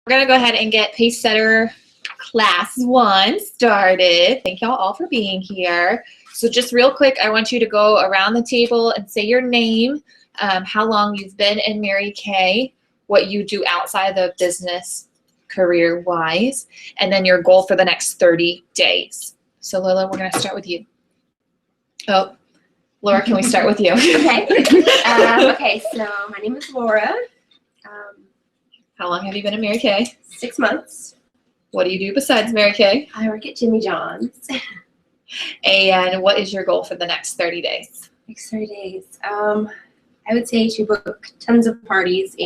going to go ahead and get Pacesetter Class 1 started. Thank y'all all for being here. So just real quick, I want you to go around the table and say your name, how long you've been in Mary Kay, what you do outside the business career-wise, and then your goal for the next 30 days. So Lola, we're going to start with you. Oh, Laura, can we start with you? Okay. Okay, so my name is Laura. How long have you been in Mary Kay? 6 months. What do you do besides Mary Kay? I work at Jimmy John's. And what is your goal for the next 30 days? Next 30 days. I would say to book tons of parties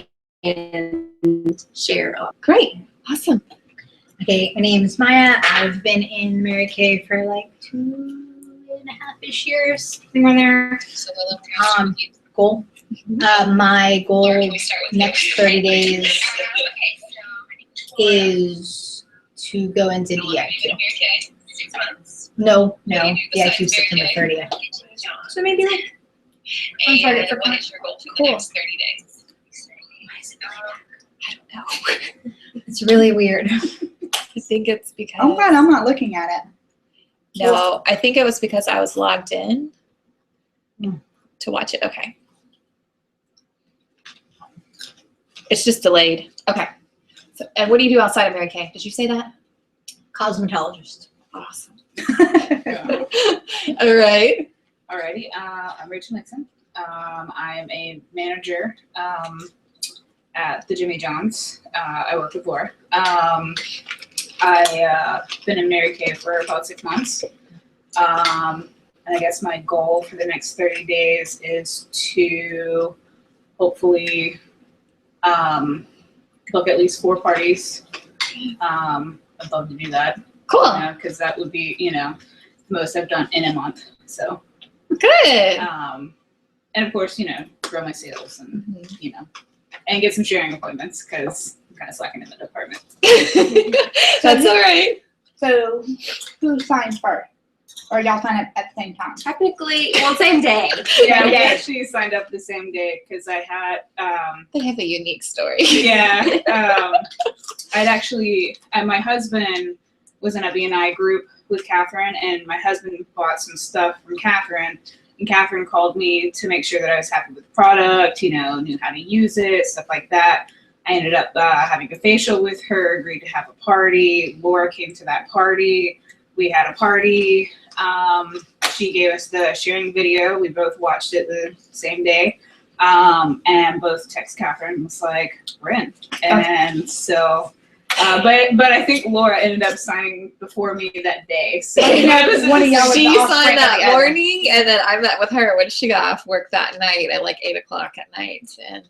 and share. Great. Awesome. Okay, my name is Maya. I've been in Mary Kay for like 2.5-ish years, somewhere there. So Lola, Goal. My goal next 30 days is to go into DIQ. No, DIQ September 30th. So maybe like on target for cool. I don't know. It's really weird. I think it's because Oh God, I'm not looking at it. no, I think it was because I was logged in to watch it. Okay. It's just delayed. Okay. So, and what do you do outside of Mary Kay? Did you say that? Cosmetologist. Awesome. All right. Alrighty, I'm Rachel Nixon. I'm a manager at the Jimmy John's. I work with Laura. I've been in Mary Kay for about 6 months. And I guess my goal for the next 30 days is to hopefully book at least 4 parties. I'd love to do that. Cool. Because that would be, the most I've done in a month. So good. and of course, grow my sales and, and get some sharing appointments because I'm kind of slacking in the department. That's all right. So who signs first? Or y'all sign up at the same time? Technically, well, same day. Yeah, we actually signed up the same day because I had They have a unique story. yeah. My husband was in a BNI group with Catherine, and my husband bought some stuff from Catherine, and Catherine called me to make sure that I was happy with the product, knew how to use it, stuff like that. I ended up having a facial with her, agreed to have a party. Laura came to that party. We had a party. She gave us the sharing video. We both watched it the same day. And both text Catherine and was like, we're in. And so, but I think Laura ended up signing before me that day. So she signed that morning, and then I met with her when she got off work that night at like 8 o'clock at night. And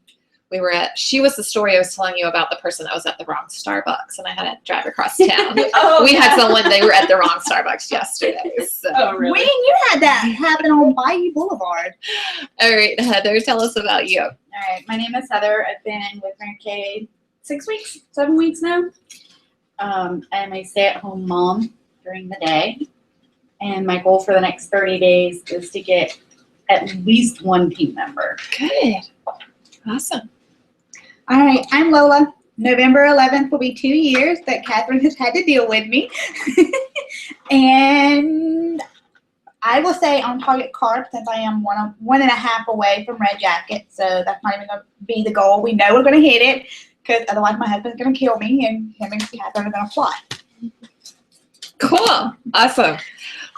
she was the story I was telling you about, the person that was at the wrong Starbucks, and I had to drive across town. We had someone, they were at the wrong Starbucks yesterday. So. Oh, really? When you had that happen on Bayou Boulevard. All right, Heather, tell us about you. All right, my name is Heather. I've been with Mary Kay 7 weeks now. I'm a stay-at-home mom during the day, and my goal for the next 30 days is to get at least 1 team member. Good. Awesome. All right, I'm Lola. November 11th will be 2 years that Catherine has had to deal with me. And I will say on target carb since I am 1.5 away from red jacket. So that's not even going to be the goal. We know we're going to hit it because otherwise my husband's going to kill me and him and Catherine are going to fly. Cool. Awesome.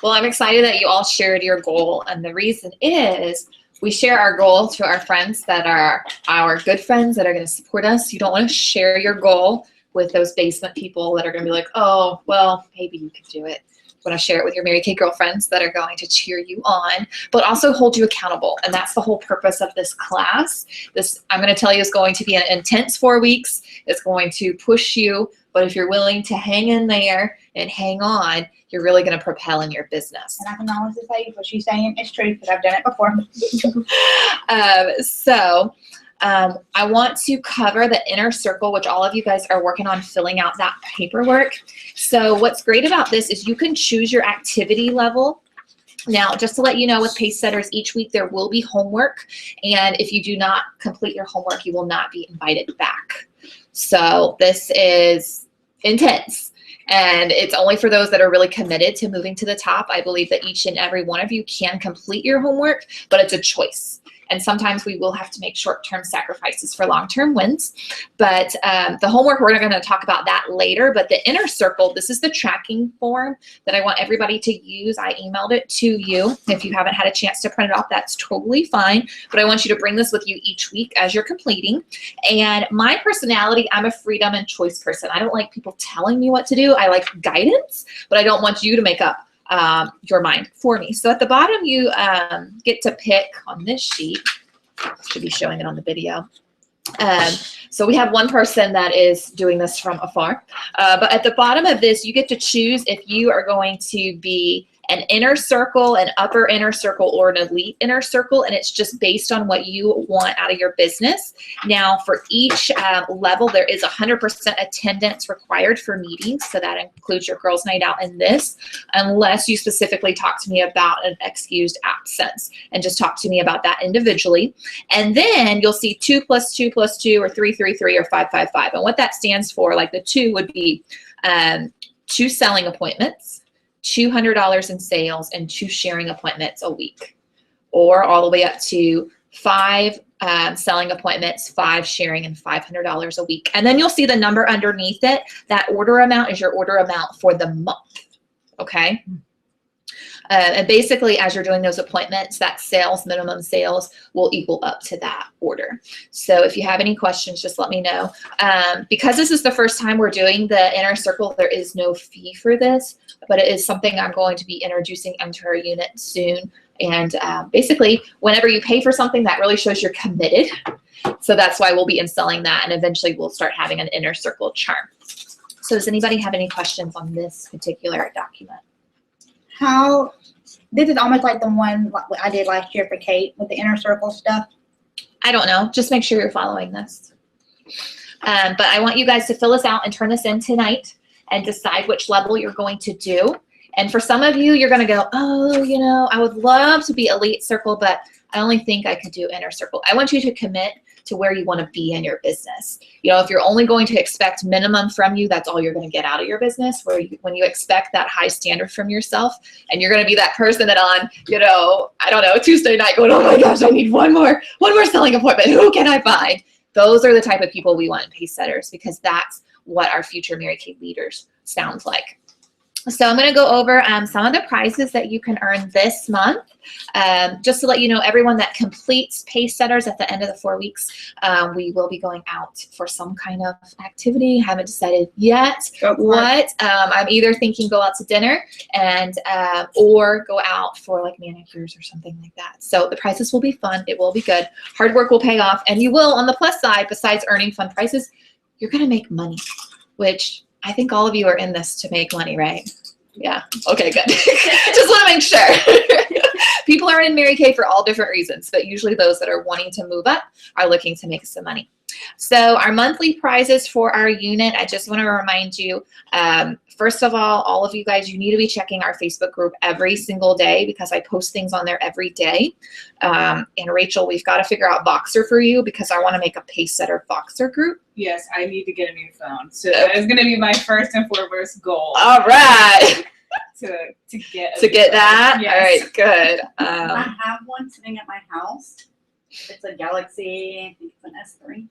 Well, I'm excited that you all shared your goal. And the reason is we share our goal to our friends that are our good friends that are going to support us. You don't want to share your goal with those basement people that are going to be like, oh, well, maybe you could do it. You want to share it with your Mary Kay girlfriends that are going to cheer you on, but also hold you accountable. And that's the whole purpose of this class. This, I'm going to tell you, is going to be an intense 4 weeks. It's going to push you, but if you're willing to hang in there and hang on, you're really going to propel in your business. And I can honestly say what she's saying is true because I've done it before. I want to cover the inner circle, which all of you guys are working on filling out that paperwork. So what's great about this is you can choose your activity level Now, just to let you know, with Pacesetters, each week there will be homework, and if you do not complete your homework, you will not be invited back. So this is intense, and it's only for those that are really committed to moving to the top. I believe that each and every one of you can complete your homework, but it's a choice. And sometimes we will have to make short-term sacrifices for long-term wins. But the homework, we're going to talk about that later. But the inner circle, this is the tracking form that I want everybody to use. I emailed it to you. If you haven't had a chance to print it off, that's totally fine. But I want you to bring this with you each week as you're completing. And my personality, I'm a freedom and choice person. I don't like people telling me what to do. I like guidance, but I don't want you to make up your mind for me. So at the bottom, you get to pick on this sheet. Should be showing it on the video. So we have one person that is doing this from afar. But at the bottom of this, you get to choose if you are going to be an inner circle, an upper inner circle, or an elite inner circle, and it's just based on what you want out of your business. Now, for each level, there is 100% attendance required for meetings, so that includes your girls' night out in this, unless you specifically talk to me about an excused absence, and just talk to me about that individually. And then you'll see 2 + 2 + 2, or 3 3 3, or 5 5 5. And what that stands for, like the 2 would be 2 selling appointments, $200 in sales, and 2 sharing appointments a week, or all the way up to 5 selling appointments, 5 sharing, and $500 a week. And then you'll see the number underneath it. That order amount is your order amount for the month, okay? And basically, as you're doing those appointments, that sales, minimum sales, will equal up to that order. So if you have any questions, just let me know. Because this is the first time we're doing the inner circle, there is no fee for this, but it is something I'm going to be introducing into our unit soon. And basically, whenever you pay for something, that really shows you're committed. So that's why we'll be installing that, and eventually we'll start having an inner circle charm. So does anybody have any questions on this particular document? This is almost like the one I did last year for Kate with the inner circle stuff. I don't know. Just make sure you're following this. But I want you guys to fill this out and turn this in tonight and decide which level you're going to do. And for some of you, you're going to go, oh, you know, I would love to be elite circle, but I only think I could do inner circle. I want you to commit to where you want to be in your business. You know, if you're only going to expect minimum from you, that's all you're going to get out of your business. When you expect that high standard from yourself, and you're going to be that person that on, you know, I don't know, Tuesday night going, oh my gosh, I need one more selling appointment. Who can I find? Those are the type of people we want in Pacesetters, because that's what our future Mary Kay leaders sounds like. So I'm going to go over some of the prizes that you can earn this month. Just to let you know, everyone that completes Pacesetters at the end of the 4 weeks, we will be going out for some kind of activity. Haven't decided yet what. I'm either thinking go out to dinner and or go out for like manicures or something like that. So the prizes will be fun. It will be good. Hard work will pay off, and you will, on the plus side, besides earning fun prizes, you're going to make money, which I think all of you are in this to make money, right? Yeah. Okay, good. Just want to make sure. People are in Mary Kay for all different reasons, but usually those that are wanting to move up are looking to make some money. So our monthly prizes for our unit, I just want to remind you, first of all of you guys, you need to be checking our Facebook group every single day, because I post things on there every day. And Rachel, we've got to figure out Voxer for you, because I want to make a Pacesetter Voxer group. Yes, I need to get a new phone. So that is going to be my first and foremost goal. All right. To get that? Yes. All right, good. I have one sitting at my house. It's a Galaxy, I think it's an S3.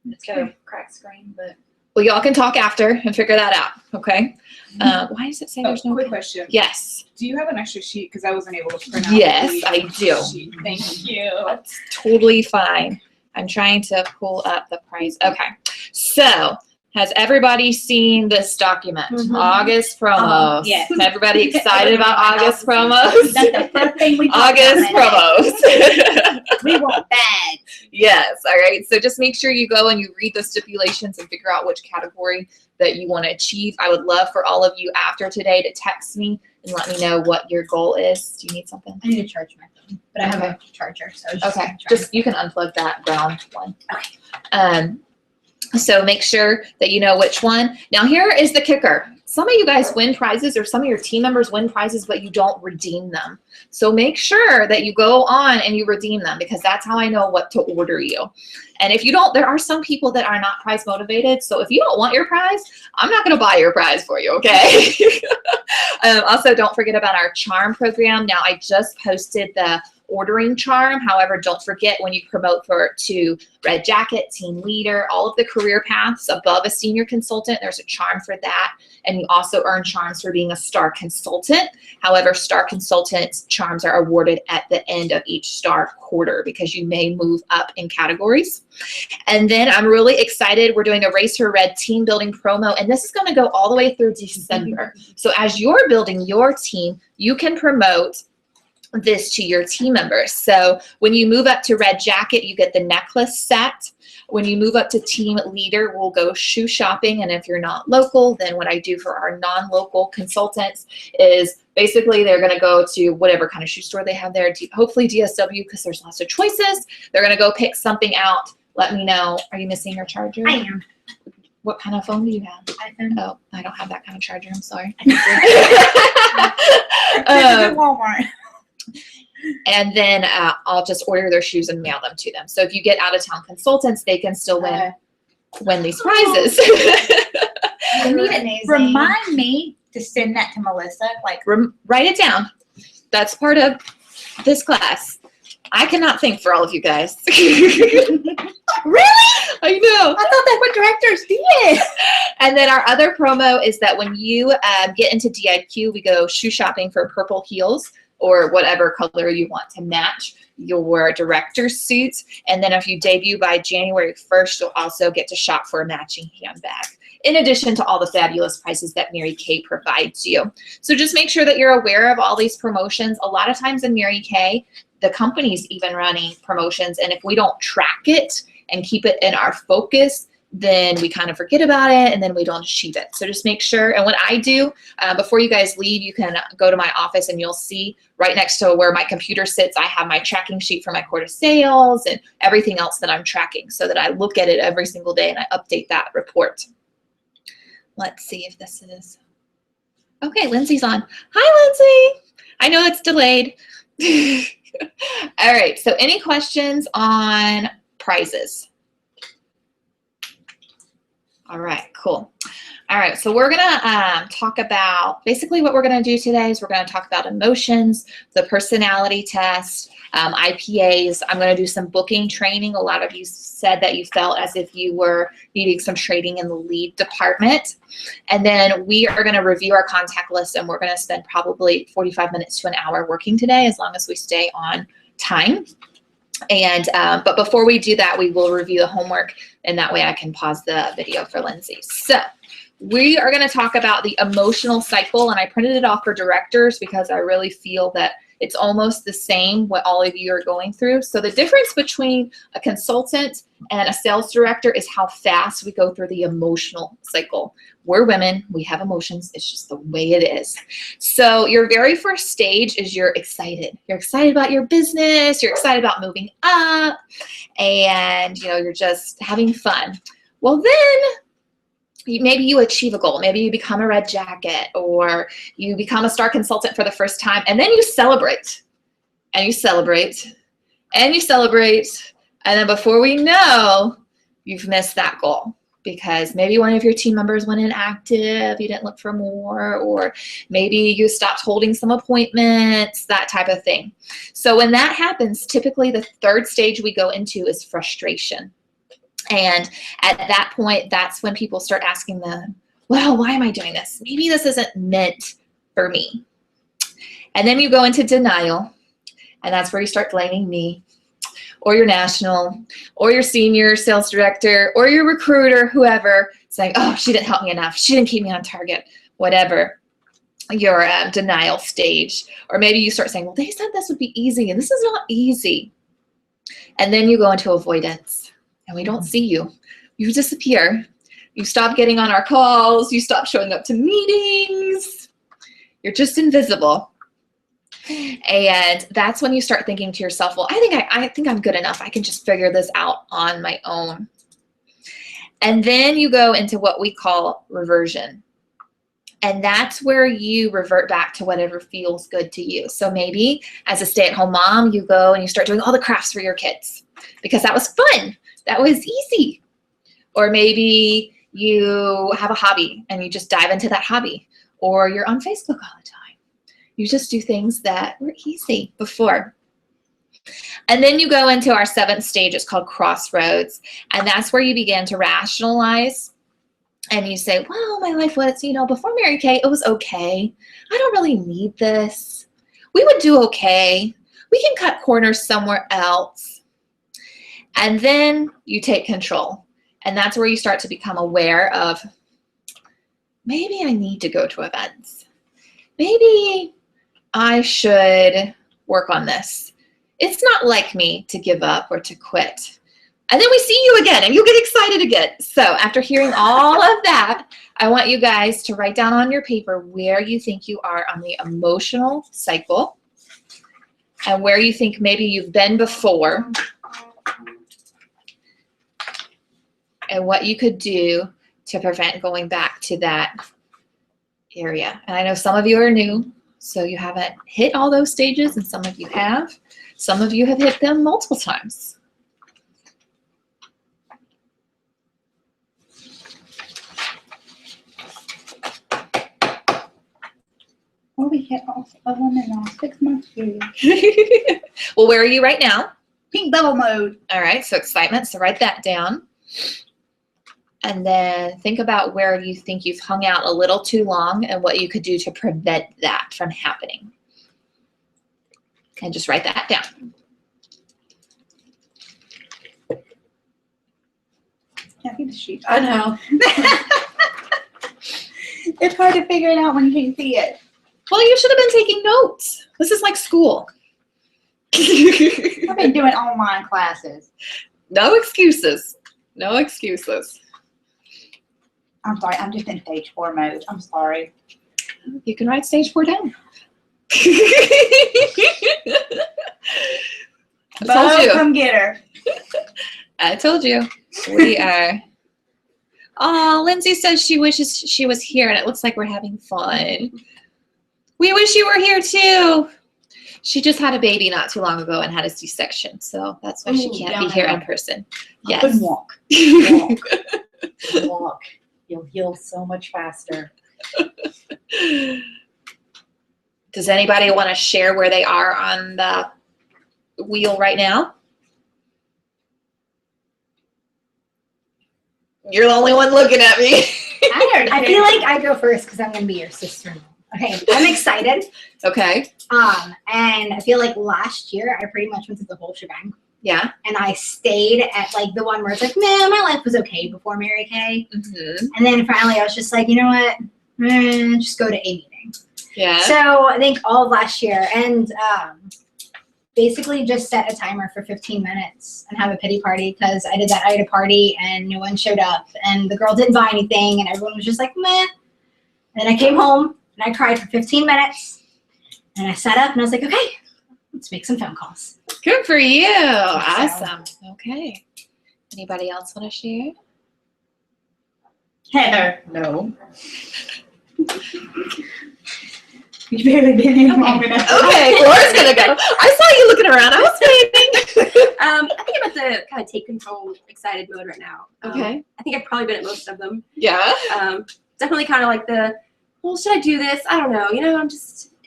It's got a cracked screen, but Well, y'all can talk after and figure that out, okay? Why does it say there's no? Quick question. Yes. Do you have an extra sheet? Because I wasn't able to print out. Yes, I do. Sheet. Thank you. That's totally fine. I'm trying to pull up the price. Okay. So, has everybody seen this document? August promos. Yes. Everybody excited about August promos? That's the first thing we talk August about. promos. We want bags. Yes. All right. So just make sure you go and you read the stipulations and figure out which category that you want to achieve. I would love for all of you after today to text me and let me know what your goal is. Do you need something? I need to charge my phone, but I have a charger, so it's just Okay. Just you can unplug that brown one. Okay. So make sure that you know which one. Now here is the kicker. Some of you guys win prizes, or some of your team members win prizes, but you don't redeem them. So make sure that you go on and you redeem them, because that's how I know what to order you. And if you don't, there are some people that are not prize motivated. So if you don't want your prize, I'm not going to buy your prize for you, okay? Also, don't forget about our charm program. Now, I just posted the ordering charm. However, don't forget, when you promote to Red Jacket, Team Leader, all of the career paths above a senior consultant, there's a charm for that. And you also earn charms for being a star consultant. However, star consultant charms are awarded at the end of each star quarter, because you may move up in categories. And then I'm really excited. We're doing a Race Her Red team building promo, and this is going to go all the way through December. So as you're building your team, you can promote this to your team members. So when you move up to Red Jacket, you get the necklace set. When you move up to Team Leader, we'll go shoe shopping. And if you're not local, then what I do for our non-local consultants is basically they're going to go to whatever kind of shoe store they have there, hopefully DSW, because there's lots of choices. They're going to go pick something out. Let me know. Are you missing your charger? I am. What kind of phone do you have? iPhone. Oh, I don't have that kind of charger. I'm sorry. Walmart. And then I'll just order their shoes and mail them to them. So if you get out of town consultants, they can still win these prizes. Amazing. Remind me to send that to Melissa. Like, Write it down. That's part of this class. I cannot think for all of you guys. really? I know. I thought that's what directors did. And then our other promo is that when you get into DIQ, we go shoe shopping for purple heels, or whatever color you want to match your director's suit. And then if you debut by January 1st, you'll also get to shop for a matching handbag, in addition to all the fabulous prizes that Mary Kay provides you. So just make sure that you're aware of all these promotions. A lot of times in Mary Kay, the company's even running promotions, and if we don't track it and keep it in our focus, then we kind of forget about it, and then we don't achieve it. So just make sure. And what I do, before you guys leave, you can go to my office and you'll see right next to where my computer sits, I have my tracking sheet for my quarter sales and everything else that I'm tracking, so that I look at it every single day and I update that report. Let's see if this is, okay, Lindsay's on. Hi, Lindsay. I know it's delayed. All right, so any questions on prizes? All right, cool. All right, so we're gonna talk about, basically what we're gonna do today is we're gonna talk about emotions, the personality test, IPAs. I'm gonna do some booking training. A lot of you said that you felt as if you were needing some training in the lead department. And then we are gonna review our contact list, and we're gonna spend probably 45 minutes to an hour working today, as long as we stay on time. And but before we do that, we will review the homework, and that way I can pause the video for Lindsay. So we are going to talk about the emotional cycle, and I printed it off for directors because I really feel that it's almost the same what all of you are going through. So the difference between a consultant and a sales director is how fast we go through the emotional cycle. We're women, we have emotions, it's just the way it is. So your very first stage is you're excited. You're excited about your business, you're excited about moving up, and you're just having fun. Well, then maybe you achieve a goal. Maybe you become a Red Jacket, or you become a star consultant for the first time, and then you celebrate, and you celebrate, and you celebrate, and then before we know, you've missed that goal, because maybe one of your team members went inactive, you didn't look for more, or maybe you stopped holding some appointments, that type of thing. So when that happens, typically the third stage we go into is frustration. And at that point, that's when people start asking them, well, why am I doing this? Maybe this isn't meant for me. And then you go into denial, and that's where you start blaming me, or your national, or your senior sales director, or your recruiter, whoever, saying, oh, she didn't help me enough. She didn't keep me on target, whatever your denial stage. Or maybe you start saying, well, they said this would be easy, and this is not easy. And then you go into avoidance. And we don't see you. You disappear. You stop getting on our calls. You stop showing up to meetings. You're just invisible. And that's when you start thinking to yourself, well, I think I'm good enough. I can just figure this out on my own. And then you go into what we call reversion. And that's where you revert back to whatever feels good to you. So maybe as a stay-at-home mom, you go and you start doing all the crafts for your kids because that was fun. That was easy. Or maybe you have a hobby and you just dive into that hobby. Or you're on Facebook all the time. You just do things that were easy before. And then you go into our 7th stage. It's called crossroads. And that's where you begin to rationalize. And you say, well, my life was, before Mary Kay, it was okay. I don't really need this. We would do okay. We can cut corners somewhere else. And then you take control. And that's where you start to become aware of, maybe I need to go to events. Maybe I should work on this. It's not like me to give up or to quit. And then we see you again and you get excited again. So after hearing all of that, I want you guys to write down on your paper where you think you are on the emotional cycle and where you think maybe you've been before and what you could do to prevent going back to that area. And I know some of you are new, so you haven't hit all those stages, and some of you have. Some of you have hit them multiple times. Well, we hit all of them in our 6 months period. Well, where are you right now? Pink bubble mode. All right, so excitement, so write that down. And then think about where you think you've hung out a little too long and what you could do to prevent that from happening. And just write that down. Can't see the sheet. I know. It's hard to figure it out when you can't see it. Well, you should have been taking notes. This is like school. I've been doing online classes. No excuses. No excuses. I'm sorry, I'm just in stage 4 mode. I'm sorry. You can write stage 4 down. I told you. Come get her. I told you. We are. Oh, Lindsay says she wishes she was here, and it looks like we're having fun. We wish you were here too. She just had a baby not too long ago and had a C-section, so that's why she can't be here in person. I couldn't walk. Walk. Walk. You'll heal so much faster. Does anybody want to share where they are on the wheel right now? You're the only one looking at me. I feel like I go first because I'm going to be your sister-in-law. Okay, I'm excited. Okay. And I feel like last year I pretty much went through the whole shebang. Yeah. And I stayed at like the one where it's like, man, my life was okay before Mary Kay. Mm-hmm. And then finally I was just like, you know what? Just go to a meeting. Yeah. So I think all of last year and basically just set a timer for 15 minutes and have a pity party because I did that Ida party and no one showed up and the girl didn't buy anything and everyone was just like, meh. And then I came home and I cried for 15 minutes and I sat up and I was like, okay, let's make some phone calls. Good for you. Awesome. Okay. Anybody else want to share? Heather. No. You've barely been in long enough. Okay, Laura's gonna go. I saw you looking around. I was waiting. I think I'm at the kind of take control, excited mode right now. Okay. I think I've probably been at most of them. Yeah. Definitely kind of like well, should I do this? I don't know.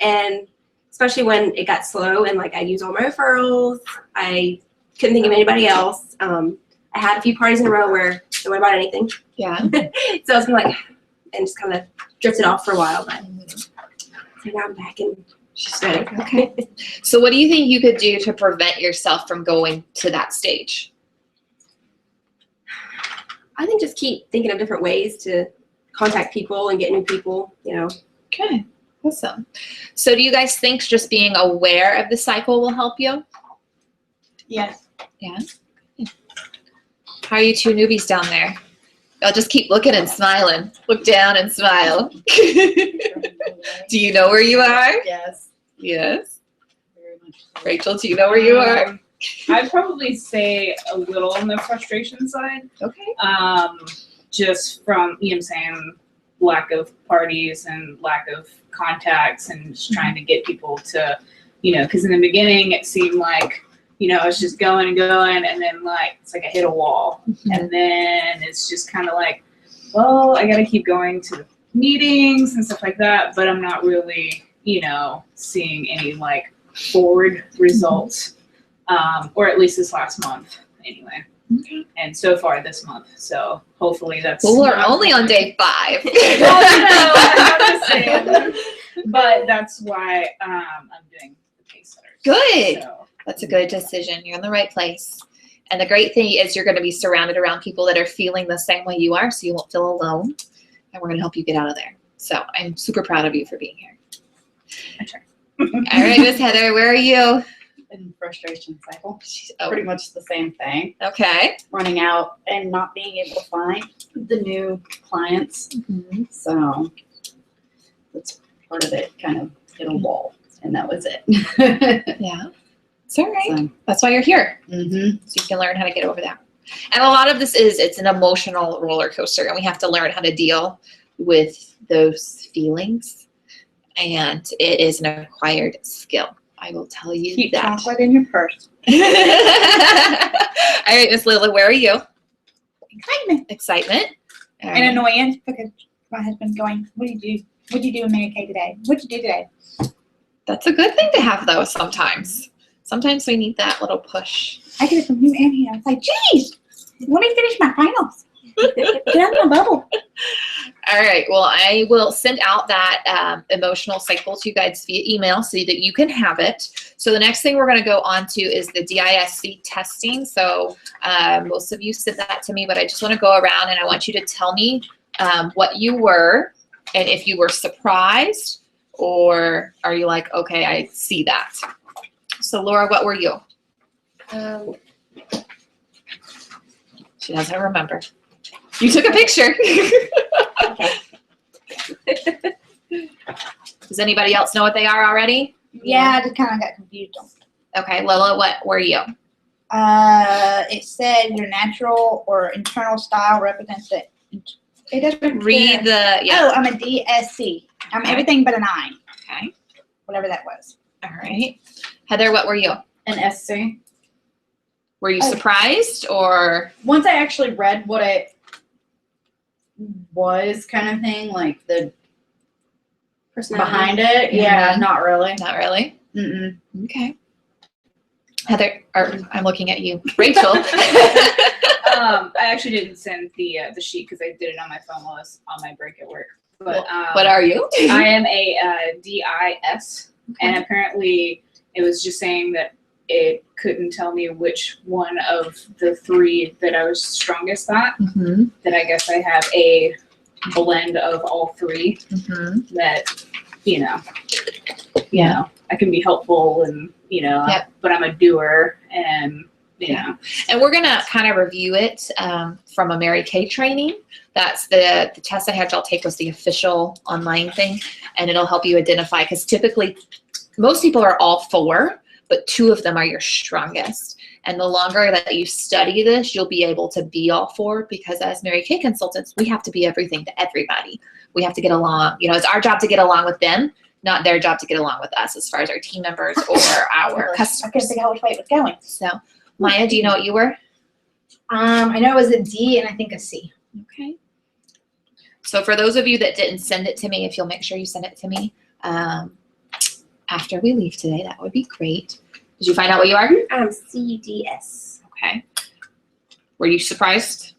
And especially when it got slow and like I used all my referrals, I couldn't think of anybody else. I had a few parties in a row where no one bought anything. Yeah. So I was kind of like, and just kind of drifted off for a while. But so now I'm back and she's ready. Okay. So what do you think you could do to prevent yourself from going to that stage? I think just keep thinking of different ways to contact people and get new people, Okay. Awesome. So do you guys think just being aware of the cycle will help you? Yes. Yeah. How are you two newbies down there? I'll just keep looking and smiling. Look down and smile. Do you know where you are? Yes. Yes. Very much so. Rachel, do you know where you are? I'd probably say a little on the frustration side. Okay. Just from, you know what I'm saying, lack of parties and lack of contacts and just trying to get people to, you know, because in the beginning it seemed like, you know, I was just going and going, and then like it's like I hit a wall, and then it's just kind of like, well, I got to keep going to the meetings and stuff like that, but I'm not really, you know, seeing any like forward results, or at least this last month anyway. Okay. And so far this month, so hopefully that's. Well, we're only on day 5. I understand. But that's why I'm doing the Pacesetters. Good. So, That's a good decision. You're in the right place. And the great thing is you're going to be surrounded around people that are feeling the same way you are, so you won't feel alone. And we're going to help you get out of there. So I'm super proud of you for being here. I try. All right, Miss Heather, where are you? In frustration cycle. Oh, Pretty much the same thing. okay. Running out and not being able to find the new clients. Mm-hmm. So that's part of it, kind of hit a wall. And that was it. Yeah. It's all right. So, That's why you're here. mm-hmm. So you can learn how to get over that. And a lot of this it's an emotional roller coaster, and we have to learn how to deal with those feelings. And it is an acquired skill. I will tell you Keep that. chocolate in your purse. All right, Miss Lila, where are you? Excitement Excitement. All and right. annoyance because my husband's going, what did you do? What did you do in Mary Kay today? What did you do today? That's a good thing to have, though, sometimes. Sometimes we need that little push. I get it from him and him. I was like, geez, let me finish my finals. Get out of my bubble. All right. Well, I will send out that emotional cycle to you guys via email so that you can have it. So the next thing we're going to go on to is the DISC testing. So most of you sent that to me, but I just want to go around and I want you to tell me what you were and if you were surprised or are you like, okay, I see that. So Laura, what were you? She doesn't remember. You took a picture. Does anybody else know what they are already? Yeah, I just kind of got confused on it. Okay, Lila, what were you? It said your natural or internal style represents it. It doesn't Read the, yeah. Oh, I'm a DSC. I'm Okay. everything but an I. Okay, Whatever that was. all right. Heather, what were you? An SC. Were you Oh. surprised or? Once I actually read what it was, kind of thing, like the Personality. behind it, yeah, not really. Not really? Mm-mm. Okay. Heather, or I'm looking at you. Rachel. I actually didn't send the sheet because I did it on my phone while I was on my break at work. But What are you? I am a DIS, and apparently it was just saying that it couldn't tell me which one of the 3 that I was strongest at. Mm-hmm. That I guess I have a blend of all 3 Mm-hmm. that, you know, I can be helpful and, you know, Yep. but I'm a doer and, you Yeah. know. And we're gonna kind of review it from a Mary Kay training. That's the test I had y'all take was the official online thing, and it'll help you identify because typically most people are all 4, but 2 of them are your strongest. And the longer that you study this, you'll be able to be all 4 because as Mary Kay consultants, we have to be everything to everybody. We have to get along. You know, it's our job to get along with them, not their job to get along with us as far as our team members or our I couldn't customers. figure out which way it was going. So, Maya, do you know what you were? I know it was a D and I think a C. Okay. So for those of you that didn't send it to me, if you'll make sure you send it to me after we leave today, that would be great. Did you find out what you are? I'm CDS. Okay. Were you surprised?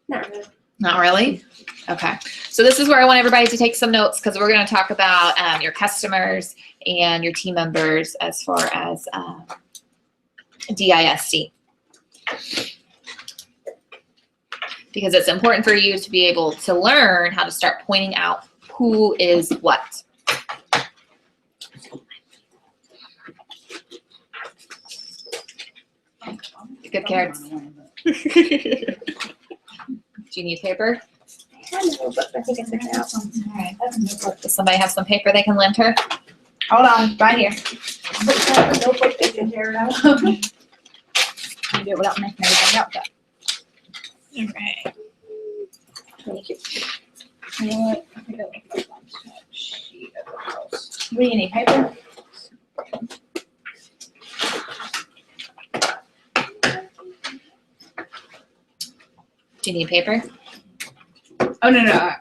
Not really. Not really? Okay. So this is where I want everybody to take some notes because we're going to talk about your customers and your team members as far as DISC. Because it's important for you to be able to learn how to start pointing out who is what. Good carrots. Do you need paper? I know, but I think I figured it out. All right. Does somebody have some paper they can lend her? Hold on, right here. to do it without making everything up. But Okay. Thank you. You know what? I think I like this one sheet of the house. What do you need, paper? Do you need paper? Oh, no.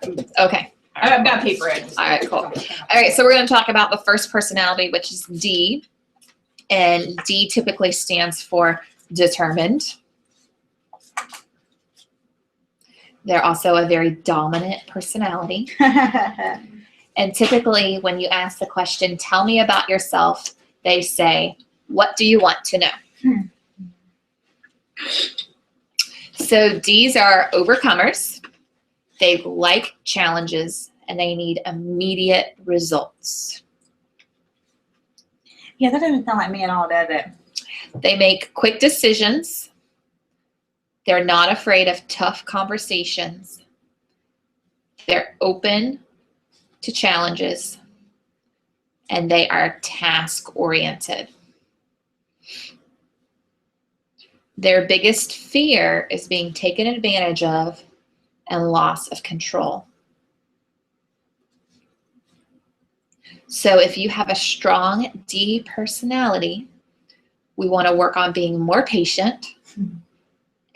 Okay. I've got paper. I just- All right, cool. All right, so we're going to talk about the first personality, which is D. And D typically stands for determined. They're also a very dominant personality. And typically when you ask the question, tell me about yourself, they say, what do you want to know? So D's are overcomers. They like challenges and they need immediate results. Yeah, that doesn't sound like me at all, does it? They make quick decisions. They're not afraid of tough conversations. They're open to challenges, and they are task-oriented. Their biggest fear is being taken advantage of and loss of control. So if you have a strong D personality, we want to work on being more patient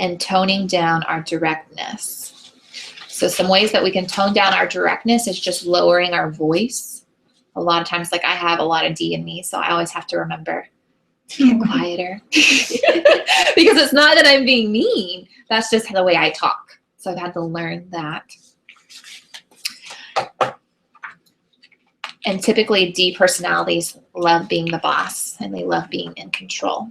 and toning down our directness. So some ways that we can tone down our directness is just lowering our voice. A lot of times, like I have a lot of D in me, so I always have to remember to get quieter. Because it's not that I'm being mean, that's just the way I talk. So I've had to learn that. And typically D personalities love being the boss and they love being in control.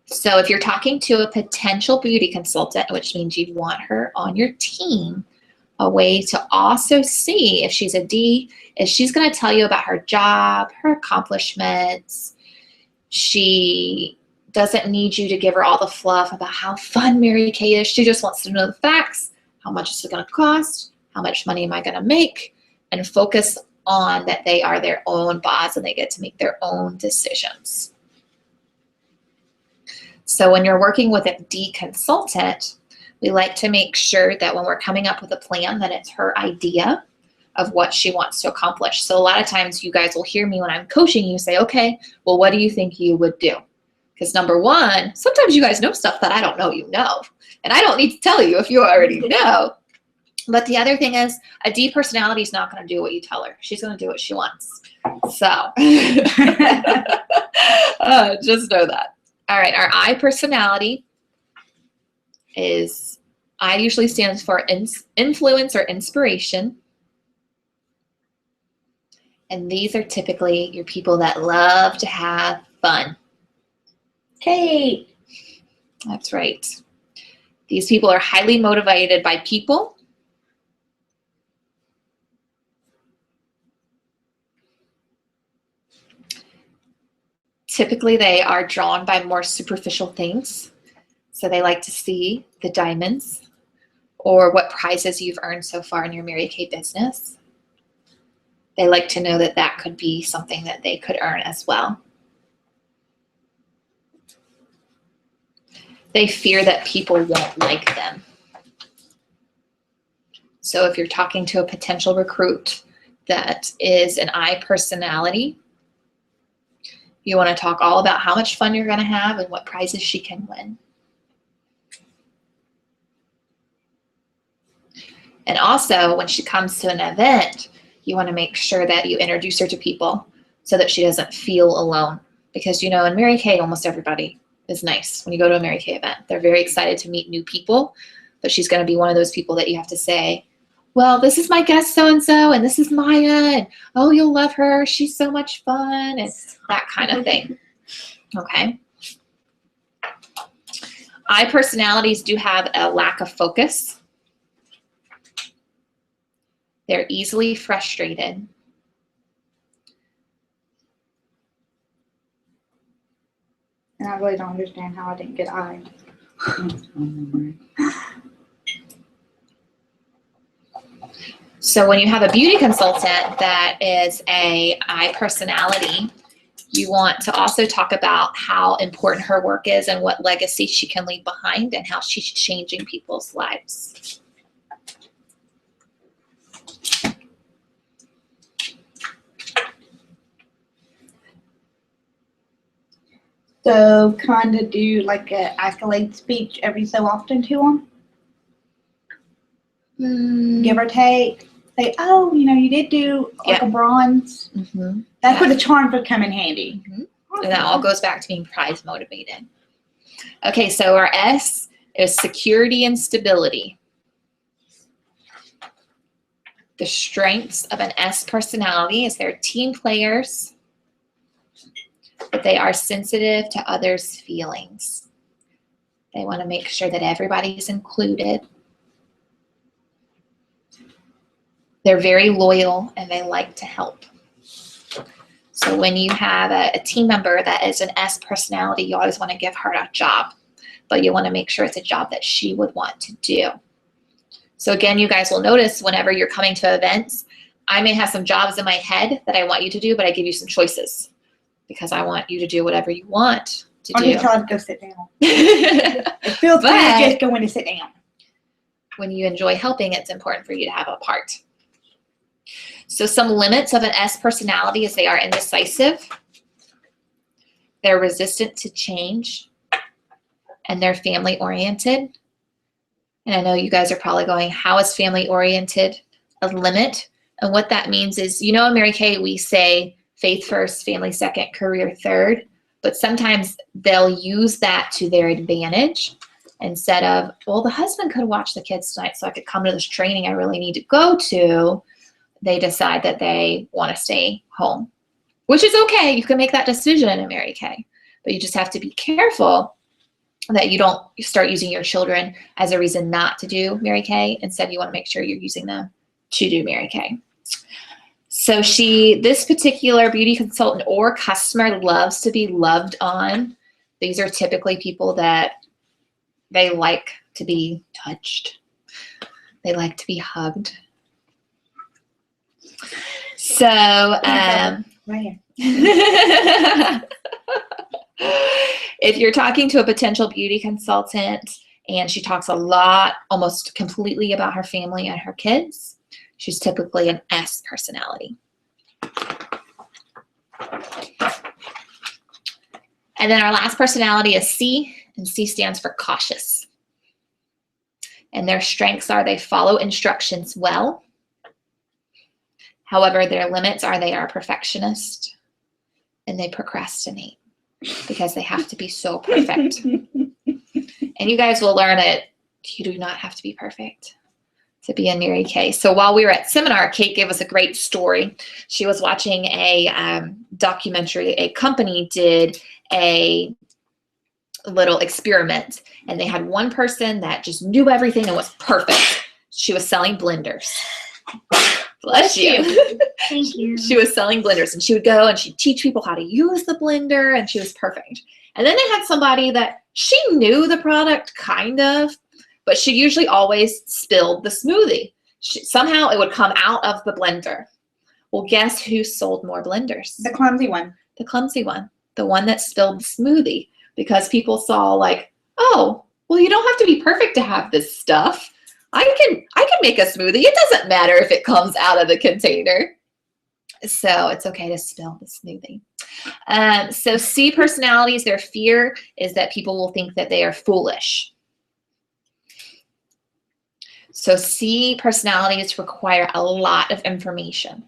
So if you're talking to a potential beauty consultant, which means you want her on your team, a way to also see if she's a D is she's going to tell you about her job, her accomplishments. She doesn't need you to give her all the fluff about how fun Mary Kay is. She just wants to know the facts. How much is it going to cost? How much money am I going to make? And focus on that they are their own boss and they get to make their own decisions. So when you're working with a D consultant, we like to make sure that when we're coming up with a plan that it's her idea of what she wants to accomplish. So a lot of times you guys will hear me when I'm coaching you say, okay, well, what do you think you would do? Because number one, sometimes you guys know stuff that I don't know you know. And I don't need to tell you if you already know. But the other thing is a D personality is not going to do what you tell her. She's going to do what she wants. So just know that. All right, our I personality is, I usually stands for influence or inspiration. And these are typically your people that love to have fun. Kate. That's right. These people are highly motivated by people. Typically, they are drawn by more superficial things. So they like to see the diamonds or what prizes you've earned so far in your Mary Kay business. They like to know that that could be something that they could earn as well. They fear that people won't like them. So if you're talking to a potential recruit that is an I personality, you want to talk all about how much fun you're going to have and what prizes she can win. And also, when she comes to an event, you want to make sure that you introduce her to people so that she doesn't feel alone. Because, you know, in Mary Kay, almost everybody is nice. When you go to a Mary Kay event, they're very excited to meet new people, but she's going to be one of those people that you have to say, well, this is my guest so-and-so, and this is Maya, and oh, you'll love her. She's so much fun, and that kind of thing. Okay. I personalities do have a lack of focus. They're easily frustrated. And I really don't understand how I didn't get I. So when you have a beauty consultant that is a I personality, You want to also talk about how important her work is and what legacy she can leave behind and how she's changing people's lives. So kind of do like a accolade speech every so often to them, give or take. Say, oh, you did do like a bronze. Mm-hmm. That's where the charms would come in handy. Mm-hmm. And that all goes back to being prize motivated. Okay, so our S is security and stability. The strengths of an S personality is they're team players, but they are sensitive to others' feelings. They want to make sure that everybody's included. They're very loyal and they like to help. So when you have a team member that is an S personality, you always want to give her a job, but you want to make sure it's a job that she would want to do. So again, you guys will notice whenever you're coming to events, I may have some jobs in my head that I want you to do, but I give you some choices because I want you to do whatever you want to do. Or just tell her to go sit down. It feels good to just go in and sit down. When you enjoy helping, it's important for you to have a part. So some limits of an S personality is they are indecisive, they're resistant to change, and they're family oriented. And I know you guys are probably going, how is family oriented a limit? And what that means is, in Mary Kay, we say faith first, family second, career third, but sometimes they'll use that to their advantage instead of, well, the husband could watch the kids tonight so I could come to this training I really need to go to. They decide that they want to stay home, which is okay. You can make that decision in Mary Kay, but you just have to be careful that you don't start using your children as a reason not to do Mary Kay. Instead, you want to make sure you're using them to do Mary Kay. So this particular beauty consultant or customer loves to be loved on. These are typically people that they like to be touched. They like to be hugged. So, Right here. if you're talking to a potential beauty consultant and she talks a lot, almost completely about her family and her kids, she's typically an S personality. And then our last personality is C, and C stands for cautious. And their strengths are they follow instructions well. However, their limits are they are a perfectionist and they procrastinate because they have to be so perfect. And you guys will learn that you do not have to be perfect to be in Mary Kay. So while we were at seminar, Kate gave us a great story. She was watching a documentary. A company did a little experiment, and they had one person that just knew everything and was perfect. She was selling blenders. Bless you. Thank you. She was selling blenders, and she would go and she'd teach people how to use the blender, and she was perfect. And then they had somebody that she knew the product kind of, but she usually always spilled the smoothie. Somehow it would come out of the blender. Well, guess who sold more blenders? The clumsy one. The clumsy one. The one that spilled the smoothie. Because people saw like, oh, well, you don't have to be perfect to have this stuff. I can make a smoothie. It doesn't matter if it comes out of the container. So it's okay to spill the smoothie. So C personalities, their fear is that people will think that they are foolish. So C personalities require a lot of information.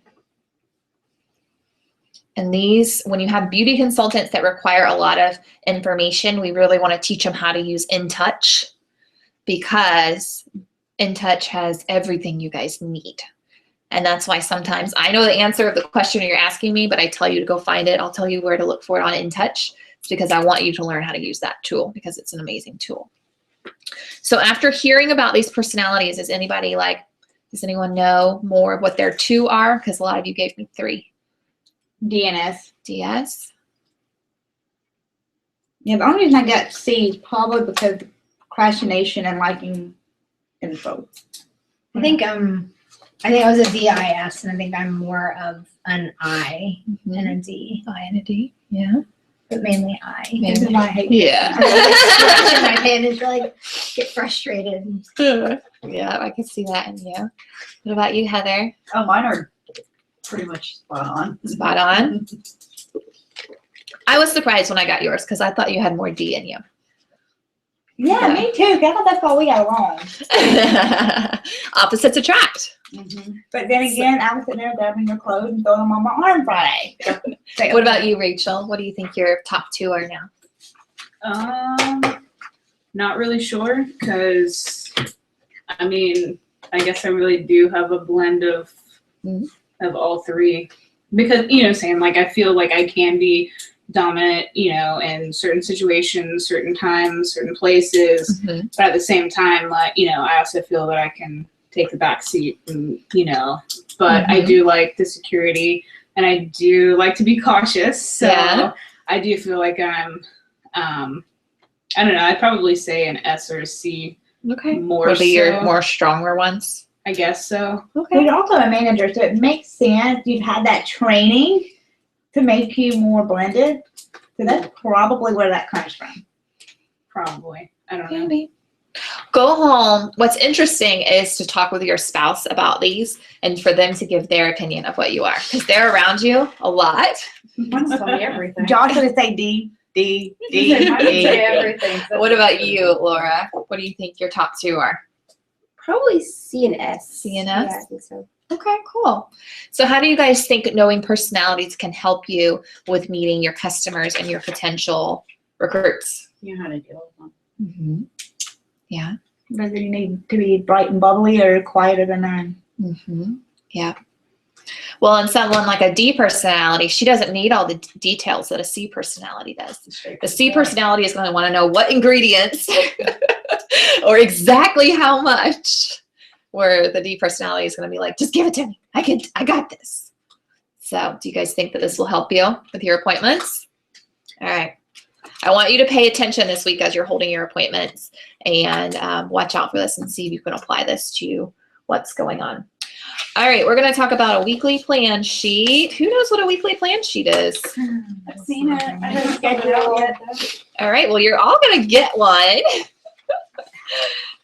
And these, when you have beauty consultants that require a lot of information, we really want to teach them how to use InTouch, because InTouch has everything you guys need. And that's why sometimes I know the answer of the question you're asking me, but I tell you to go find it. I'll tell you where to look for it on InTouch. It's because I want you to learn how to use that tool because it's an amazing tool. So after hearing about these personalities, does anyone know more of what their 2 are? Because a lot of you gave me 3. DNS. DS. Yeah, the only reason I got C is probably because of procrastination and liking info. I think I was a DIS, and I think I'm more of an I and a D. I and a D. Yeah. but mainly I. Mainly. This is why I hate Yeah. scratching my panties, like get frustrated. Yeah, I can see that in you. What about you, Heather? Oh, mine are pretty much spot on. Spot on. I was surprised when I got yours because I thought you had more D in you. Yeah, Yeah. me too. 'Cause I thought that's why we got along. Opposites attract. But then again, I was sitting there grabbing your clothes and throwing them on my arm Friday. What about you, Rachel? What do you think your top two are now? Not really sure because, I mean, I guess I really do have a blend of all three because, you know, saying like I feel like I can be dominant, you know, in certain situations, certain times, certain places, but at the same time, like, you know, I also feel that I can take the back seat and, you know, but I do like the security and I do like to be cautious. So Yeah. I do feel like I'm, I don't know, I'd probably say an S or a C. Okay. More Would be your so. more stronger ones. I guess so. Okay. You're also a manager, so it makes sense. You've had that training to make you more blended. So that's probably where that comes from. Probably. I don't know. Maybe. Go home. What's interesting is to talk with your spouse about these and for them to give their opinion of what you are because they're around you a lot. Mine's tell me everything. Josh would say D, D, D, Mine would say D. everything. So What about you, Laura? What do you think your top two are? Probably C and S. C and S? Yeah, I think so. Okay, cool. So how do you guys think knowing personalities can help you with meeting your customers and your potential recruits? you know how to deal with them. Mm-hmm. Yeah. Whether you need to be bright and bubbly or quieter than none. Mm-hmm. Yeah. Well, and someone like a D personality, she doesn't need all the details that a C personality does. The C personality is going to want to know what ingredients or exactly how much, where the D personality is going to be like, just give it to me. I got this. So do you guys think that this will help you with your appointments? All right. I want you to pay attention this week as you're holding your appointments and watch out for this and see if you can apply this to what's going on. All right, we're going to talk about a weekly plan sheet. Who knows what a weekly plan sheet is? I've seen it. I haven't scheduled it yet though. All right, well, you're all going to get one.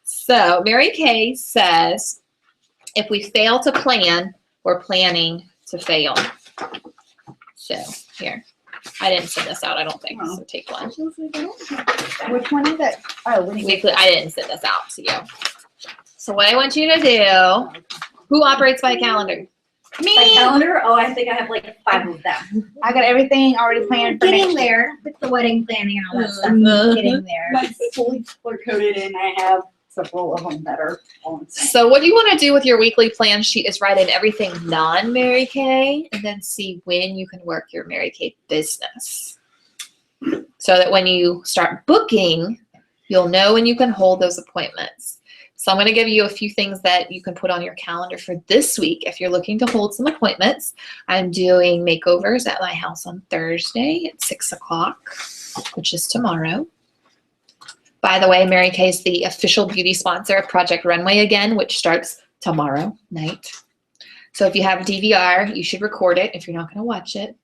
So Mary Kay says, if we fail to plan, we're planning to fail. So here, I didn't send this out, I don't think, so take one. Which one is it? Oh, when you Weekly, I didn't send this out to you. So what I want you to do, who operates by calendar? My Me. calendar? Oh, I think I have like 5 of them. I got everything already planned for Getting next year. there with the wedding planning and all that stuff. Mhm. Getting there. Mine's fully color coded and I have several of them that are all the same. So what you want to do with your weekly plan sheet is write in everything non-Mary Kay and then see when you can work your Mary Kay business. So that when you start booking, you'll know when you can hold those appointments. So I'm going to give you a few things that you can put on your calendar for this week if you're looking to hold some appointments. I'm doing makeovers at my house on Thursday at 6 o'clock, which is tomorrow. By the way, Mary Kay is the official beauty sponsor of Project Runway again, which starts tomorrow night. So if you have a DVR, you should record it if you're not going to watch it.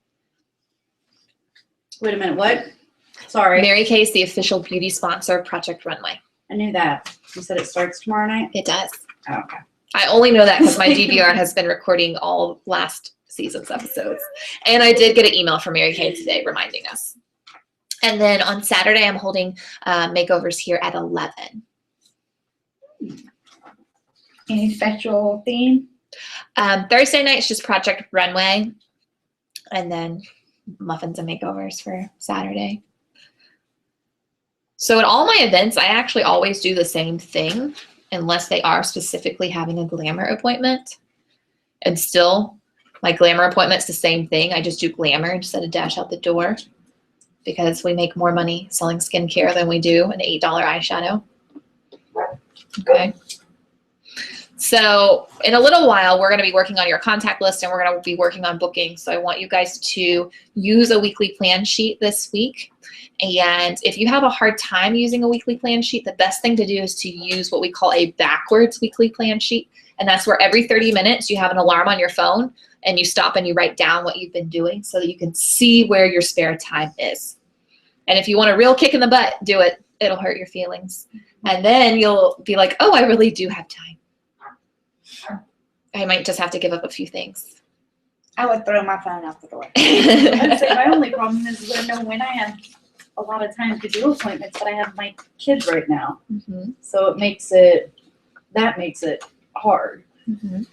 Wait a minute, what? Sorry. Mary Kay is the official beauty sponsor of Project Runway. I knew that. You said it starts tomorrow night? It does. Oh, okay. I only know that because my DVR has been recording all last season's episodes. And I did get an email from Mary Kay today reminding us. And then on Saturday, I'm holding makeovers here at 11. Any special theme? Thursday night is just Project Runway. And then muffins and makeovers for Saturday. So at all my events, I actually always do the same thing unless they are specifically having a glamour appointment. And still, my glamour appointment's the same thing. I just do glamour instead of dash out the door because we make more money selling skincare than we do an $8 eyeshadow. Okay. So in a little while, we're going to be working on your contact list and we're going to be working on booking. So I want you guys to use a weekly plan sheet this week. And if you have a hard time using a weekly plan sheet, the best thing to do is to use what we call a backwards weekly plan sheet. And that's where every 30 minutes you have an alarm on your phone and you stop and you write down what you've been doing so that you can see where your spare time is. And if you want a real kick in the butt, do it. It'll hurt your feelings. And then you'll be like, oh, I really do have time. I might just have to give up a few things. I would throw my phone out the door. I'd say my only problem is I know when I have a lot of time to do appointments, but I have my kids right now. Mm-hmm. So that makes it hard. Mm-hmm.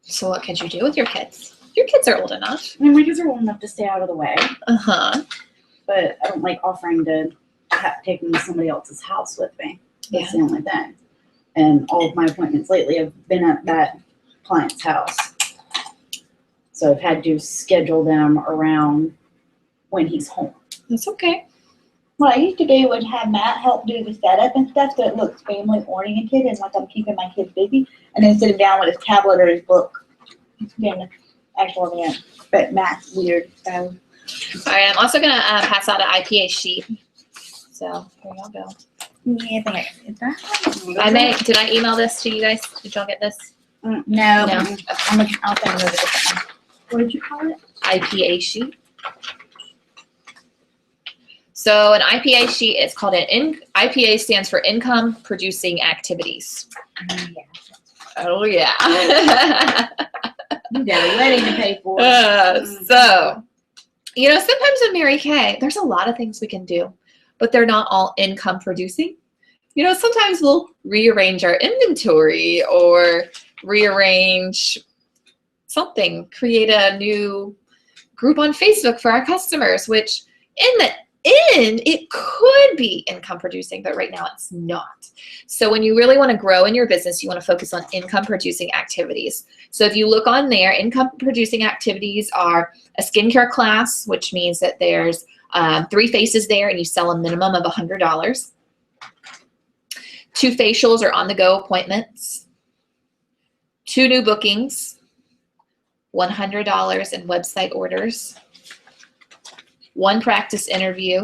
So what could you do with your kids? Your kids are old enough. I mean, my kids are old enough to stay out of the way, Uh-huh. but I don't like offering to take them to somebody else's house with me. That's the only thing. And all of my appointments lately have been at that client's house. So I've had to schedule them around when he's home. That's okay. What I used to do was have Matt help do the setup and stuff so it looks family oriented and like I'm keeping my kids busy, and then sit him down with his tablet or his book doing the actual event. But Matt's weird, so. All right, I'm also gonna pass out an IPA sheet. So here y'all go. Yeah, I think Did I email this to you guys? Did y'all get this? No. No. I'll send it over to different one. What did you call it? IPA sheet. So an IPA sheet is called IPA stands for income producing activities. Oh yeah. You got a wedding to pay for. So, sometimes in Mary Kay, there's a lot of things we can do, but they're not all income producing. Sometimes we'll rearrange our inventory or rearrange something, create a new group on Facebook for our customers, which in the end, it could be income producing, but right now it's not. So when you really want to grow in your business, you want to focus on income producing activities. So if you look on there, income producing activities are a skincare class, which means that there's 3 faces there and you sell a minimum of $100. 2 facials or on-the-go appointments, 2 new bookings, $100 in website orders, 1 practice interview,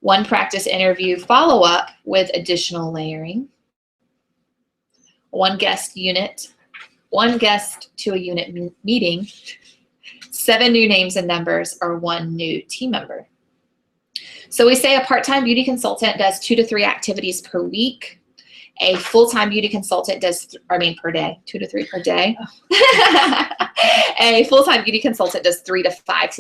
1 practice interview follow-up with additional layering, 1 guest unit, 1 guest to a unit meeting, 7 new names and numbers, or 1 new team member. So we say a part-time beauty consultant does 2 to 3 activities per week. A full-time beauty consultant does, per day, 2 to 3 per day. A full-time beauty consultant does 3 to 5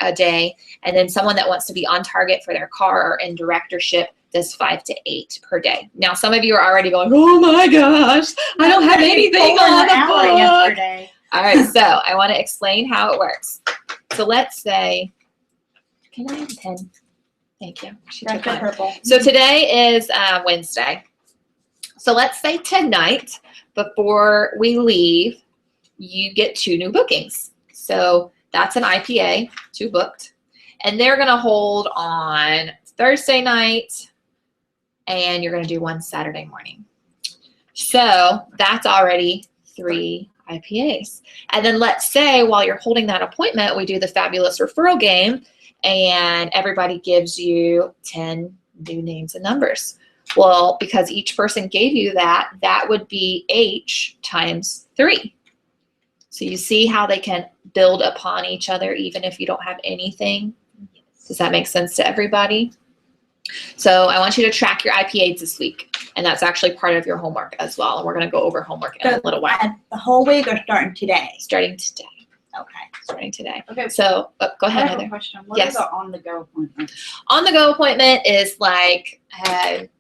a day. And then someone that wants to be on target for their car or in directorship does 5 to 8 per day. Now, some of you are already going, oh my gosh, I don't have anything on the book. Yesterday. All right, so I want to explain how it works. So let's say, can I have a pen? Thank you. She took mine. Purple. So today is Wednesday. So let's say tonight, before we leave, you get 2 new bookings. So that's an IPA, 2 booked. And they're going to hold on Thursday night, and you're going to do 1 Saturday morning. So that's already 3 IPAs. And then let's say while you're holding that appointment, we do the fabulous referral game, and everybody gives you 10 new names and numbers. Well, because each person gave you that would be H times 3. So you see how they can build upon each other even if you don't have anything? Does that make sense to everybody? So I want you to track your IPAs this week, and that's actually part of your homework as well. And we're going to go over homework in a little while. The whole week or starting today? Starting today. Okay. Starting today. Okay. So go ahead, I have Heather. a question. What Yes. is an on-the-go appointment? On-the-go appointment is like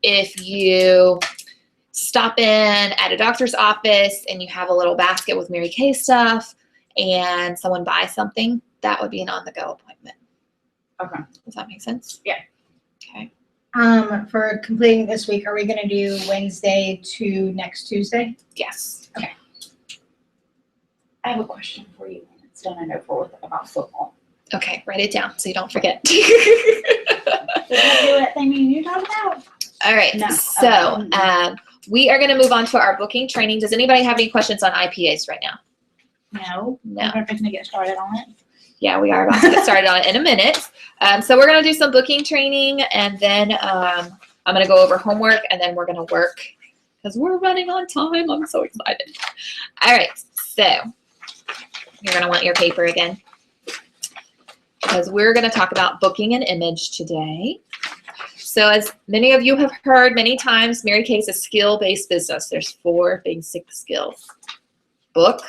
if you stop in at a doctor's office and you have a little basket with Mary Kay stuff and someone buys something, that would be an on-the-go appointment. Okay. Does that make sense? Yeah. Okay. For completing this week, are we gonna do Wednesday to next Tuesday? Yes. I have a question for you. It's done I know for about football. Okay, write it down so you don't forget. Did you do that thing you talked about? All right, No. so we are going to move on to our booking training. Does anybody have any questions on IPAs right now? No. No. We're going to get started on it. Yeah, we are about to get started on it in a minute. So we're going to do some booking training, and then I'm going to go over homework, and then we're going to work because we're running on time. I'm so excited. All right, so you're going to want your paper again because we're going to talk about booking an image today. So as many of you have heard many times, Mary Kay is a skill-based business. There's 4 basic skills: book,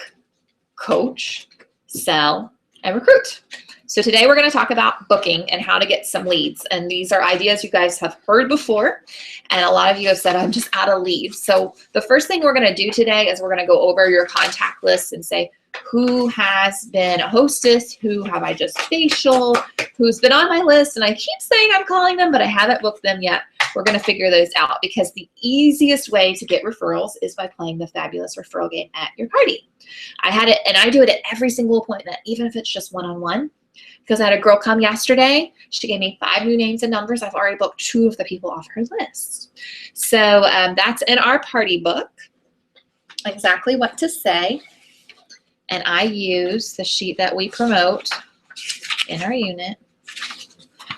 coach, sell, and recruit. So today we're going to talk about booking and how to get some leads. And these are ideas you guys have heard before. And a lot of you have said, I'm just out of leads. So the first thing we're going to do today is we're going to go over your contact list and say, who has been a hostess? Who have I just facial? Who's been on my list? And I keep saying I'm calling them, but I haven't booked them yet. We're going to figure those out because the easiest way to get referrals is by playing the fabulous referral game at your party. I had it, and I do it at every single appointment, even if it's just one-on-one. Because I had a girl come yesterday. She gave me 5 new names and numbers. I've already booked 2 of the people off her list. So that's in our party book, exactly what to say. And I use the sheet that we promote in our unit,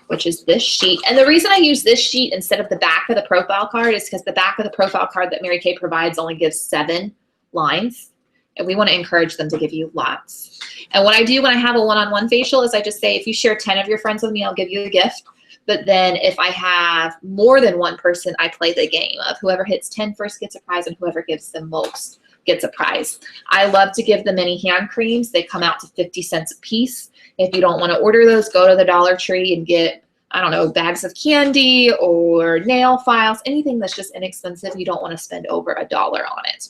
which is this sheet. And the reason I use this sheet instead of the back of the profile card is because the back of the profile card that Mary Kay provides only gives 7 lines. And we want to encourage them to give you lots. And what I do when I have a one-on-one facial is I just say, if you share 10 of your friends with me, I'll give you a gift. But then if I have more than one person, I play the game of whoever hits 10 first gets a prize and whoever gives the most gets a prize. I love to give the mini hand creams. They come out to 50 cents a piece. If you don't want to order those, go to the Dollar Tree and get, I don't know, bags of candy or nail files, anything that's just inexpensive. You don't want to spend over $1 on it.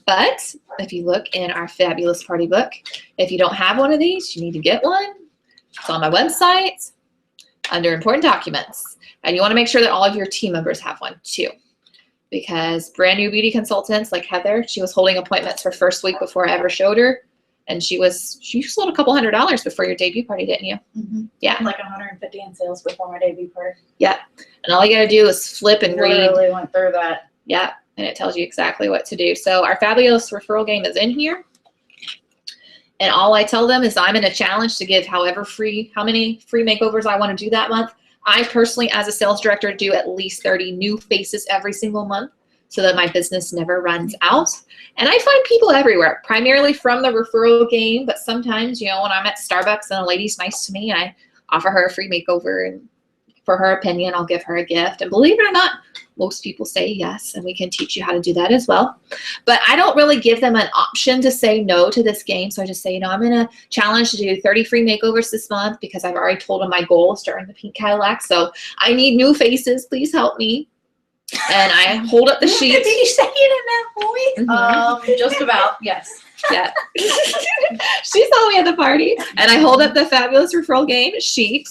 But if you look in our fabulous party book, if you don't have one of these, you need to get one. It's on my website under important documents. And you want to make sure that all of your team members have one too. Because brand new beauty consultants like Heather, she was holding appointments her first week before I ever showed her. And she sold a couple $100s before your debut party, didn't you? Mm-hmm. Yeah. Like 150 in sales before my debut party. Yeah. And all you got to do is flip and read. Literally went through that. Yeah. And it tells you exactly what to do. So our fabulous referral game is in here. And all I tell them is I'm in a challenge to give how many free makeovers I want to do that month. I personally, as a sales director, do at least 30 new faces every single month so that my business never runs out. And I find people everywhere, primarily from the referral game. But sometimes, when I'm at Starbucks and a lady's nice to me, I offer her a free makeover. And for her opinion, I'll give her a gift. And believe it or not, most people say yes, and we can teach you how to do that as well. But I don't really give them an option to say no to this game. So I just say, I'm in a challenge to do 30 free makeovers this month because I've already told them my goal is to earn the pink Cadillac. So I need new faces. Please help me. And I hold up the sheet. Did you say it in that voice? Just about, yes. Yeah. She saw me at the party. And I hold up the fabulous referral game sheet.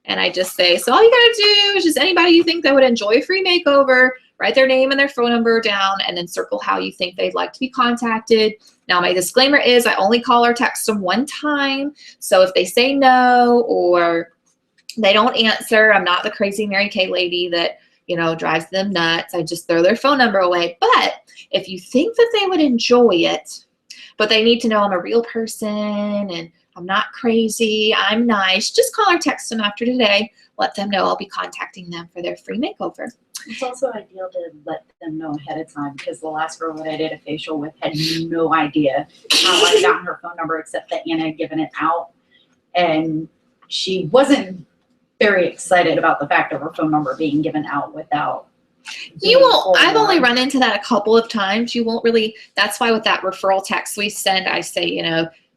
And I just say, so all you got to do is just anybody you think that would enjoy a free makeover, write their name and their phone number down, and then circle how you think they'd like to be contacted. Now, my disclaimer is I only call or text them one time. So if they say no or they don't answer, I'm not the crazy Mary Kay lady that, drives them nuts. I just throw their phone number away. But if you think that they would enjoy it, but they need to know I'm a real person and I'm not crazy, I'm nice, just call or text them after today. Let them know I'll be contacting them for their free makeover. It's also ideal to let them know ahead of time because the last girl that I did a facial with had no idea how I got her phone number except that Anna had given it out. And she wasn't very excited about the fact of her phone number being given out without. You won't, I've only run into that a couple of times. You won't really, that's why with that referral text we send, I say,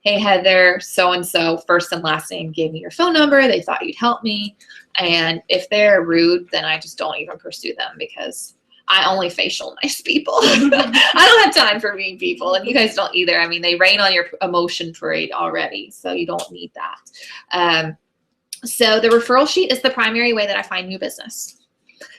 hey, Heather, so-and-so, first and last name, gave me your phone number. They thought you'd help me. And if they're rude, then I just don't even pursue them because I only facial nice people. I don't have time for mean people, and you guys don't either. I mean, they rain on your emotion parade already, so you don't need that. So the referral sheet is the primary way that I find new business.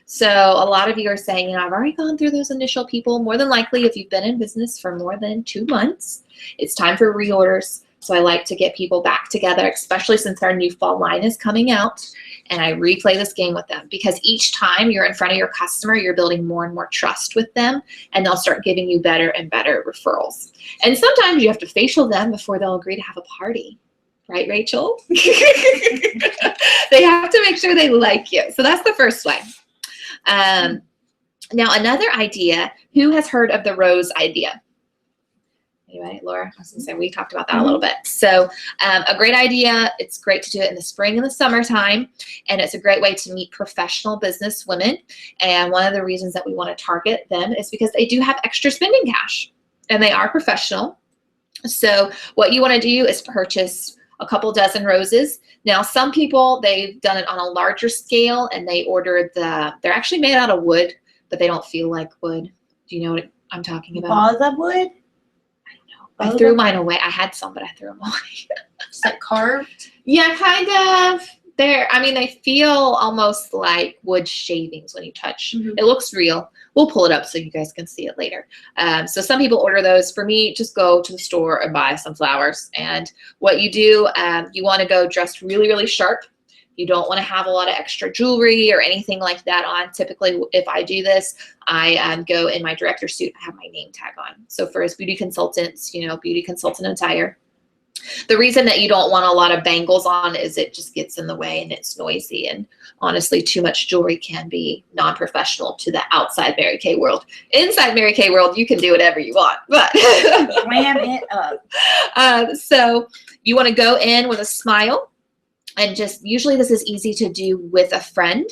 So a lot of you are saying, I've already gone through those initial people. More than likely, if you've been in business for more than 2 months, it's time for reorders. So I like to get people back together, especially since our new fall line is coming out. And I replay this game with them because each time you're in front of your customer, you're building more and more trust with them, and they'll start giving you better and better referrals. And sometimes you have to facial them before they'll agree to have a party. Right, Rachel? They have to make sure they like you. So that's the first way. Now, another idea, who has heard of the rose idea? Anyway, Laura, I was gonna say, we talked about that a little bit. So a great idea, it's great to do it in the spring and the summertime, and it's a great way to meet professional business women. And one of the reasons that we want to target them is because they do have extra spending cash, and they are professional. So what you want to do is purchase a couple dozen roses. Now, some people, they've done it on a larger scale, and they ordered they're actually made out of wood, but they don't feel like wood. Do you know what I'm talking about? Balls of wood? I threw mine away. I had some, but I threw them away. Just like carved. Yeah, kind of. They feel almost like wood shavings when you touch. It looks real. We'll pull it up so you guys can see it later. So some people order those. For me, just go to the store and buy some flowers. And what you do, you want to go dressed really, really sharp. You don't want to have a lot of extra jewelry or anything like that on. Typically, if I do this, I go in my director suit. I have my name tag on. So for us beauty consultants, beauty consultant attire. The reason that you don't want a lot of bangles on is it just gets in the way and it's noisy. And honestly, too much jewelry can be non-professional to the outside Mary Kay world. Inside Mary Kay world, you can do whatever you want. But Ram it up. So you want to go in with a smile. And usually this is easy to do with a friend.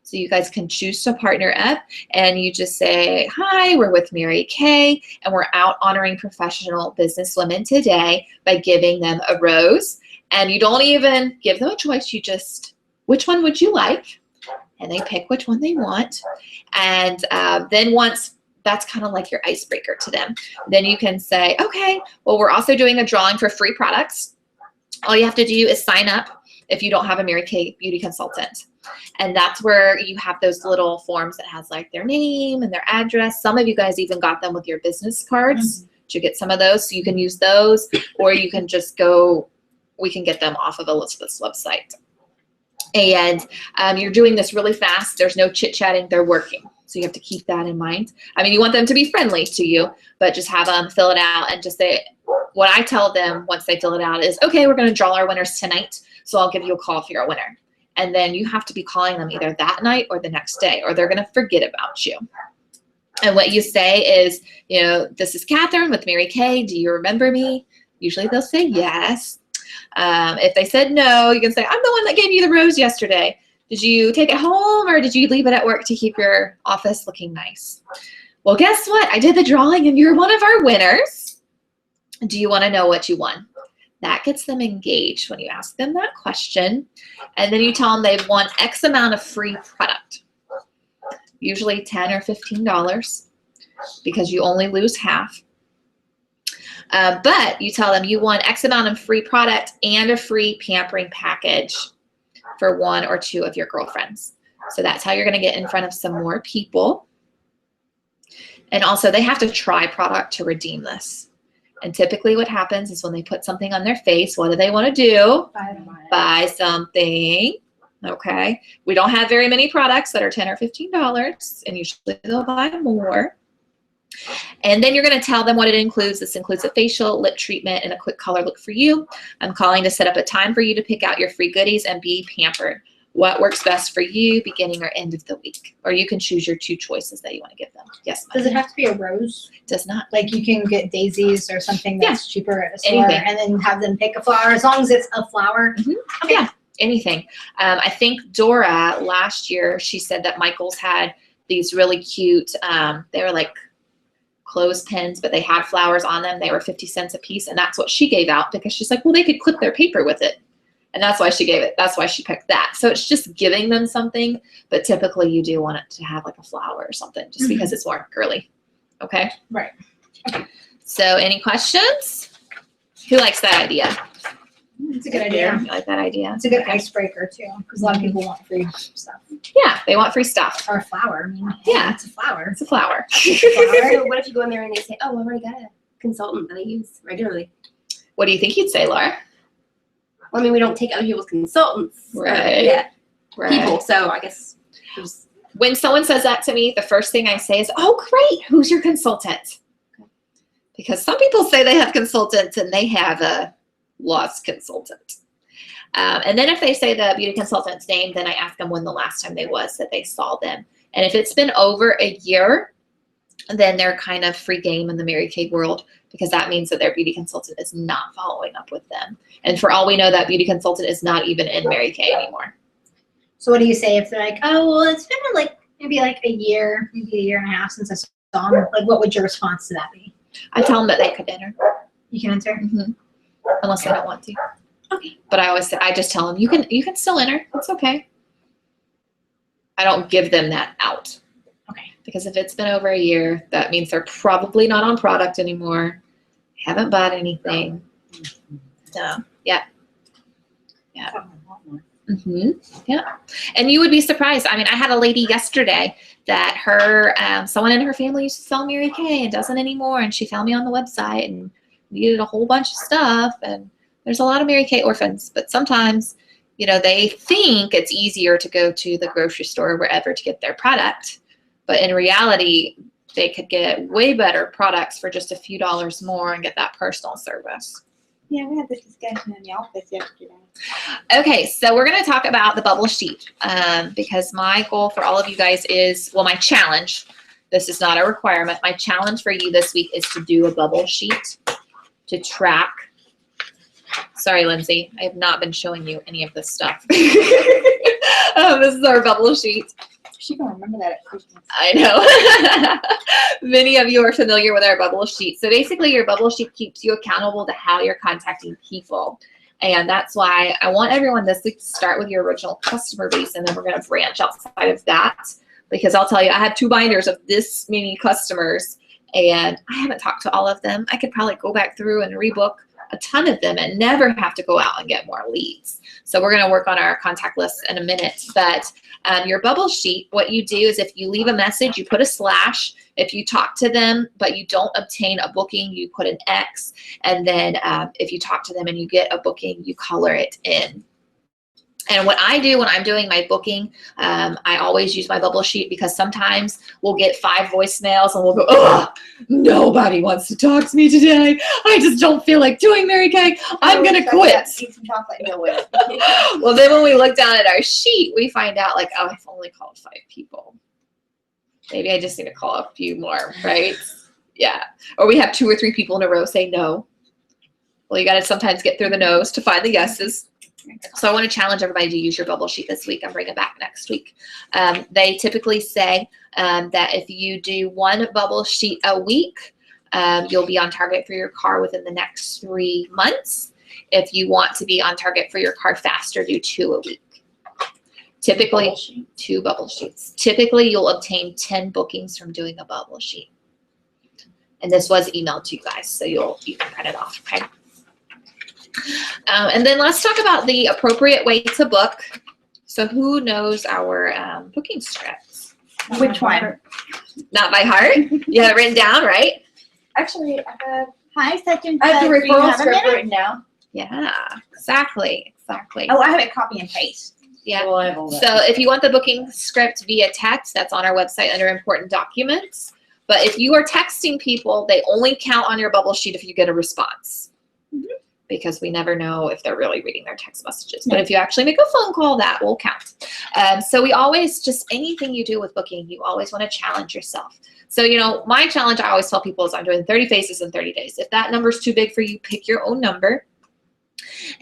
So you guys can choose to partner up and you just say, hi, we're with Mary Kay and we're out honoring professional business women today by giving them a rose. And you don't even give them a choice. You just, which one would you like? And they pick which one they want. And then once that's kind of like your icebreaker to them, then you can say, okay, well, we're also doing a drawing for free products. All you have to do is sign up if you don't have a Mary Kay beauty consultant. And that's where you have those little forms that has like their name and their address. Some of you guys even got them with your business cards. Did you get some of those? So you can use those, or you can just go, we can get them off of Elizabeth's website. And you're doing this really fast. There's no chit-chatting. They're working. So you have to keep that in mind. You want them to be friendly to you, but just have them fill it out and just say, what I tell them once they fill it out is, okay, we're going to draw our winners tonight. So I'll give you a call if you're a winner. And then you have to be calling them either that night or the next day, or they're going to forget about you. And what you say is, this is Catherine with Mary Kay. Do you remember me? Usually they'll say yes. If they said no, you can say, I'm the one that gave you the rose yesterday. Did you take it home or did you leave it at work to keep your office looking nice? Well, guess what? I did the drawing and you're one of our winners. Do you want to know what you won? That gets them engaged when you ask them that question. And then you tell them they've won X amount of free product, usually $10 or $15, because you only lose half. But you tell them you won X amount of free product and a free pampering package for one or two of your girlfriends. So that's how you're going to get in front of some more people. And also they have to try product to redeem this. And typically what happens is when they put something on their face, what do they want to do? Buy something. Okay. We don't have very many products that are $10 or $15, and usually they'll buy more. And then you're going to tell them what it includes. This includes a facial, lip treatment, and a quick color look for you. I'm calling to set up a time for you to pick out your free goodies and be pampered. What works best for you, beginning or end of the week? Or you can choose your two choices that you want to give them. Yes, Does it have to be a rose? It does not. Like you can get daisies or something that's cheaper at a store, Anything. and then have them pick a flower as long as it's a flower. Okay. Yeah, anything. I think Dora last year, she said that Michael's had these really cute, they were like clothespins, but they had flowers on them. They were 50 cents a piece, and that's what she gave out because she's like, well, they could clip their paper with it. And that's why she gave it. That's why she picked that. So it's just giving them something, but typically you do want it to have like a flower or something just because it's more girly. Okay? Right. Okay. So any questions? Who likes that idea? It's a good idea. You like that idea? It's a good icebreaker too, because a lot of people want free stuff. Yeah, they want free stuff. Or a flower. I mean, Yeah. it's a flower. It's a flower. So what if you go in there and they say, oh, I've already got a consultant that I use regularly? What do you think you'd say, Laura? Well, I mean, we don't take other people's consultants. Right. Yeah. Right. People. So I guess there's When someone says that to me, the first thing I say is, oh, great, who's your consultant? Because some people say they have consultants and they have a lost consultant. And then if they say the beauty consultant's name, then I ask them when the last time they was that they saw them. And if it's been over a year, then they're kind of free game in the Mary Kay world, because that means that their beauty consultant is not following up with them. And for all we know, that beauty consultant is not even in Mary Kay anymore. So what do you say if they're like, oh, well, it's been like maybe like a year, maybe a year and a half since I saw them? Like, what would your response to that be? I tell them that they could enter. You can enter? Unless they don't want to. Okay. But I just tell them, you can still enter. It's okay. I don't give them that out. Okay. Because if it's been over a year, that means they're probably not on product anymore, haven't bought anything. So, yeah. Yeah. Yeah. And you would be surprised. I mean, I had a lady yesterday that her, someone in her family used to sell Mary Kay and doesn't anymore. And she found me on the website and needed a whole bunch of stuff. And there's a lot of Mary Kay orphans, but sometimes, you know, they think it's easier to go to the grocery store or wherever to get their product. But in reality, they could get way better products for just a few dollars more and get that personal service. Yeah, we had this discussion in the office yesterday. Okay, so we're going to talk about the bubble sheet, because my goal for all of you guys is, well, my challenge, this is not a requirement, my challenge for you this week is to do a bubble sheet to track. Sorry, Lindsay, I have not been showing you any of this stuff. This is our bubble sheet. She's going to remember that at Christmas. I know. Many of you are familiar with our bubble sheet. So basically your bubble sheet keeps you accountable to how you're contacting people. And that's why I want everyone this week to start with your original customer base, and then we're going to branch outside of that, because I'll tell you, I have 2 binders of this many customers and I haven't talked to all of them. I could probably go back through and rebook a ton of them and never have to go out and get more leads. So we're going to work on our contact list in a minute. But your bubble sheet, what you do is if you leave a message, you put a slash. If you talk to them but you don't obtain a booking, you put an X. And then if you talk to them and you get a booking, you color it in. And what I do when I'm doing my booking, I always use my bubble sheet, because sometimes we'll get 5 voicemails and we'll go, oh, nobody wants to talk to me today. I just don't feel like doing Mary Kay. I'm going to quit. Eat some chocolate and go with it. Well, then when we look down at our sheet, we find out like, oh, I've only called 5 people. Maybe I just need to call a few more, right? Yeah. Or we have 2 or 3 people in a row say no. Well, you got to sometimes get through the no's to find the yeses. So I want to challenge everybody to use your bubble sheet this week and bring it back next week. They typically say that if you do 1 bubble sheet a week, you'll be on target for your car within the next 3 months. If you want to be on target for your car faster, do 2 a week. Typically, 2 bubble sheets. Typically, you'll obtain 10 bookings from doing a bubble sheet. And this was emailed to you guys, so you can print it off, okay? And then let's talk about the appropriate way to book. So who knows our booking scripts? Which one? Not by heart? You have it written down, right? Actually, I have Hi, second. the Do you referral have a script minute? written down. Yeah, exactly. Oh, I have it copy and paste. Yeah. Well, I have all that. So if you want the booking script via text, that's on our website under important documents. But if you are texting people, they only count on your bubble sheet if you get a response. Because we never know if they're really reading their text messages. But if you actually make a phone call, that will count. So we always, just anything you do with booking, you always want to challenge yourself. So, you know, my challenge I always tell people is I'm doing 30 faces in 30 days. If that number's too big for you, pick your own number.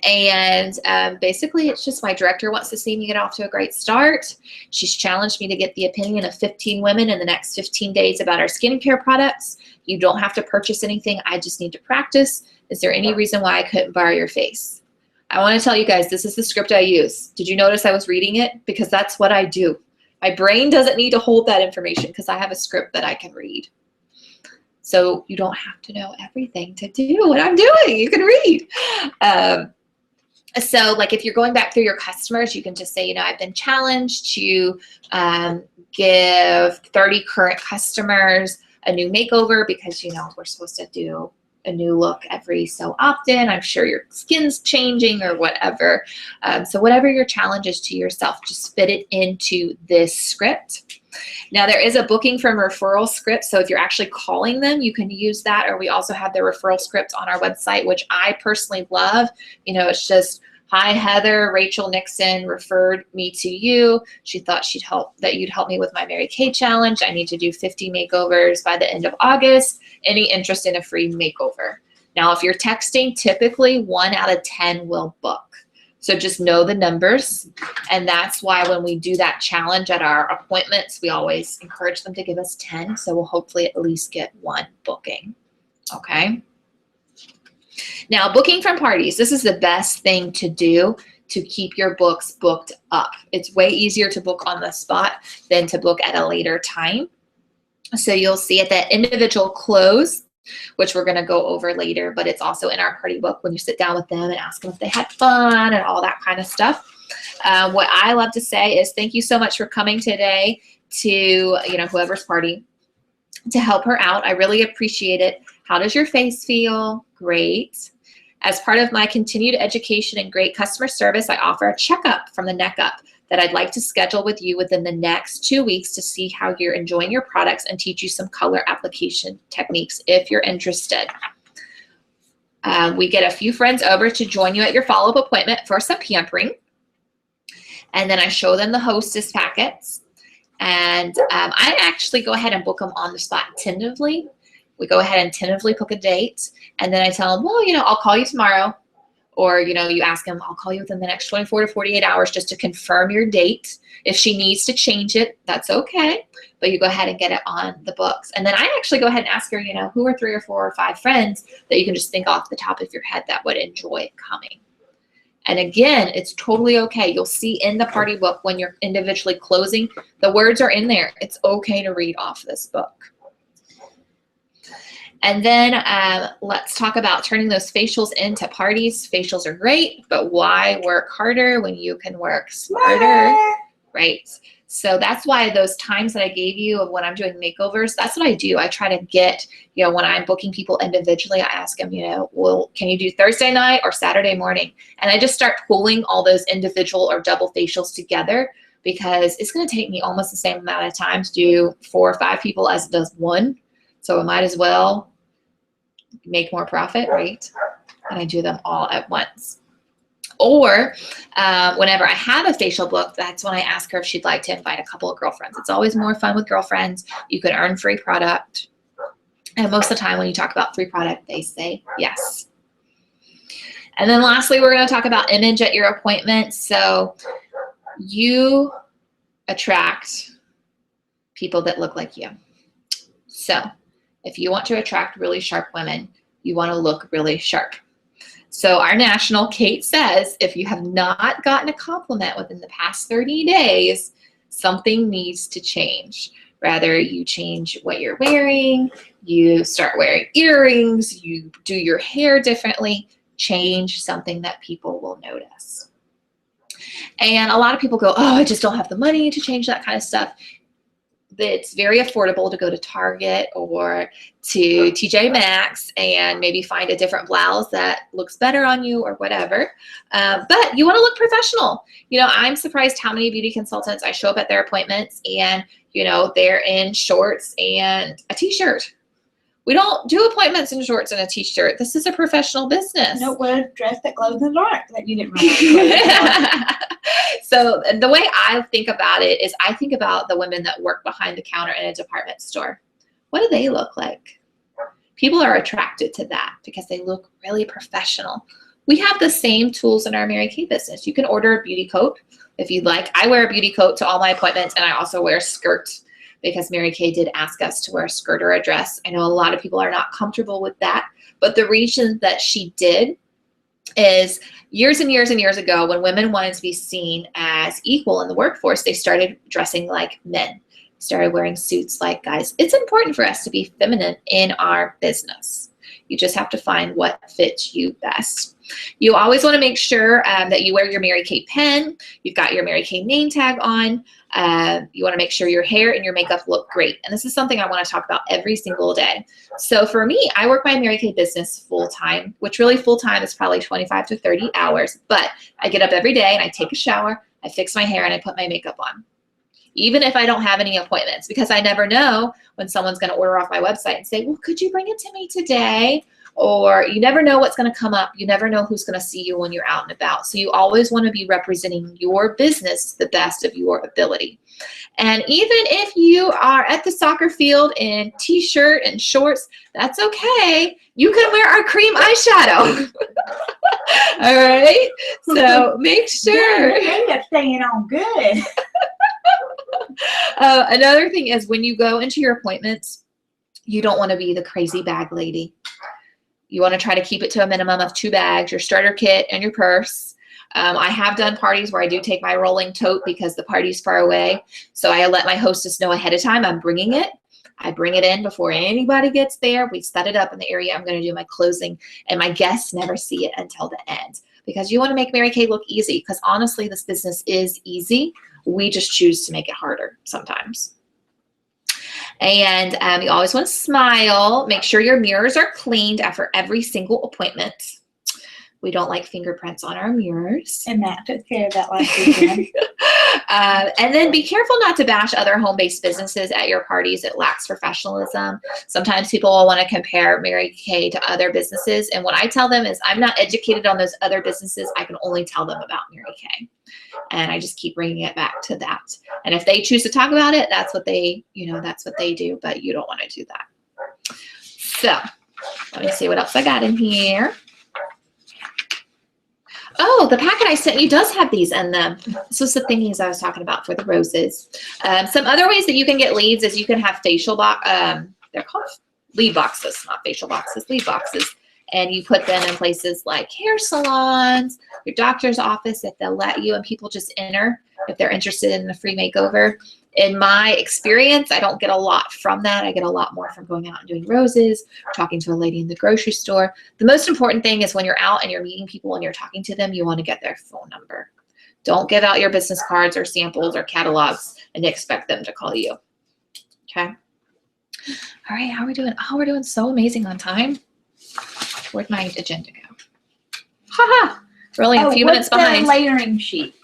And basically, it's just my director wants to see me get off to a great start. She's challenged me to get the opinion of 15 women in the next 15 days about our skincare products. You don't have to purchase anything. I just need to practice. Is there any reason why I couldn't borrow your face? I want to tell you guys, this is the script I use. Did you notice I was reading it? Because that's what I do. My brain doesn't need to hold that information because I have a script that I can read. So you don't have to know everything to do what I'm doing. You can read. So like if you're going back through your customers, you can just say, you know, I've been challenged to give 30 current customers a new makeover because, you know, we're supposed to do a new look every so often. I'm sure your skin's changing or whatever. So whatever your challenge is to yourself, just fit it into this script. Now there is a booking from referral script. So if you're actually calling them, you can use that. Or we also have the referral script on our website, which I personally love. You know, it's just Hi, Heather. Rachel Nixon referred me to you. She thought that you'd help me with my Mary Kay challenge. I need to do 50 makeovers by the end of August. Any interest in a free makeover? Now, if you're texting, typically 1 out of 10 will book. So just know the numbers. And that's why when we do that challenge at our appointments, we always encourage them to give us 10. So we'll hopefully at least get 1 booking. Okay. Now, booking from parties. This is the best thing to do to keep your books booked up. It's way easier to book on the spot than to book at a later time. So you'll see at the individual close, which we're going to go over later, but it's also in our party book when you sit down with them and ask them if they had fun and all that kind of stuff. What I love to say is thank you so much for coming today to, whoever's party, to help her out. I really appreciate it. How does your face feel? Great. As part of my continued education and great customer service, I offer a checkup from the neck up that I'd like to schedule with you within the next 2 weeks to see how you're enjoying your products and teach you some color application techniques if you're interested. We get a few friends over to join you at your follow-up appointment for some pampering. And then I show them the hostess packets. And I actually go ahead and book them on the spot tentatively. We go ahead and tentatively book a date. And then I tell them, well, I'll call you tomorrow. Or, you ask them, I'll call you within the next 24 to 48 hours just to confirm your date. If she needs to change it, that's okay. But you go ahead and get it on the books. And then I actually go ahead and ask her, who are 3 or 4 or 5 friends that you can just think off the top of your head that would enjoy coming. And again, it's totally okay. You'll see in the party book when you're individually closing, the words are in there. It's okay to read off this book. And then let's talk about turning those facials into parties. Facials are great, but why work harder when you can work smarter, right? So that's why those times that I gave you of when I'm doing makeovers, that's what I do. I try to get, when I'm booking people individually, I ask them, well, can you do Thursday night or Saturday morning? And I just start pulling all those individual or double facials together because it's going to take me almost the same amount of time to do 4 or 5 people as it does 1. So I might as well make more profit, right? And I do them all at once. Or whenever I have a facial book, that's when I ask her if she'd like to invite a couple of girlfriends. It's always more fun with girlfriends. You can earn free product. And most of the time when you talk about free product, they say yes. And then lastly, we're going to talk about image at your appointment. So you attract people that look like you. So if you want to attract really sharp women, you want to look really sharp. So our national, Kate says, if you have not gotten a compliment within the past 30 days, something needs to change. Rather, you change what you're wearing, you start wearing earrings, you do your hair differently, change something that people will notice. And a lot of people go, oh, I just don't have the money to change that kind of stuff. It's very affordable to go to Target or to TJ Maxx and maybe find a different blouse that looks better on you or whatever. But you want to look professional. I'm surprised how many beauty consultants I show up at their appointments and, they're in shorts and a t-shirt. We don't do appointments in shorts and a t-shirt. This is a professional business. No, wear a dress that glows in the dark that you didn't remember. So the way I think about it is I think about the women that work behind the counter in a department store. What do they look like? People are attracted to that because they look really professional. We have the same tools in our Mary Kay business. You can order a beauty coat if you'd like. I wear a beauty coat to all my appointments, and I also wear a skirt because Mary Kay did ask us to wear a skirt or a dress. I know a lot of people are not comfortable with that, but the reason that she did is years and years and years ago, when women wanted to be seen as equal in the workforce, they started dressing like men, started wearing suits like guys. It's important for us to be feminine in our business. You just have to find what fits you best. You always want to make sure that you wear your Mary Kay pen. You've got your Mary Kay name tag on. You want to make sure your hair and your makeup look great. And this is something I want to talk about every single day. So for me, I work my Mary Kay business full-time, which really full-time is probably 25 to 30 hours. But I get up every day and I take a shower, I fix my hair, and I put my makeup on. even if I don't have any appointments, because I never know when someone's going to order off my website and say, well, could you bring it to me today? Or you never know what's going to come up. You never know who's going to see you when you're out and about. So you always want to be representing your business the best of your ability. And even if you are at the soccer field in t-shirt and shorts, that's okay. You can wear our cream eyeshadow. All right. So make sure. That's staying on good. Another thing is when you go into your appointments, you don't want to be the crazy bag lady. You want to try to keep it to a minimum of 2 bags, your starter kit and your purse. I have done parties where I do take my rolling tote because the party's far away. So I let my hostess know ahead of time I'm bringing it. I bring it in before anybody gets there. We set it up in the area I'm going to do my closing, and my guests never see it until the end, because you want to make Mary Kay look easy, because honestly, this business is easy. We just choose to make it harder sometimes. And you always want to smile. Make sure your mirrors are cleaned after every single appointment. We don't like fingerprints on our mirrors. And Matt took care of that last weekend. And then be careful not to bash other home-based businesses at your parties. It lacks professionalism. Sometimes people will want to compare Mary Kay to other businesses. And what I tell them is I'm not educated on those other businesses. I can only tell them about Mary Kay. And I just keep bringing it back to that. And if they choose to talk about it, that's what they, that's what they do. But you don't want to do that. So let me see what else I got in here. Oh, the packet I sent you does have these in them. This was the thingies I was talking about for the roses. Some other ways that you can get leads is you can have facial box. They're called lead boxes, not facial boxes, lead boxes. And you put them in places like hair salons, your doctor's office, if they'll let you, and people just enter if they're interested in the free makeover. In my experience, I don't get a lot from that. I get a lot more from going out and doing roses, talking to a lady in the grocery store. The most important thing is when you're out and you're meeting people and you're talking to them, you want to get their phone number. Don't give out your business cards or samples or catalogs and expect them to call you. Okay. All right. How are we doing? Oh, we're doing so amazing on time. Where'd my agenda go? Haha. We're only a few minutes behind. What's the layering sheet?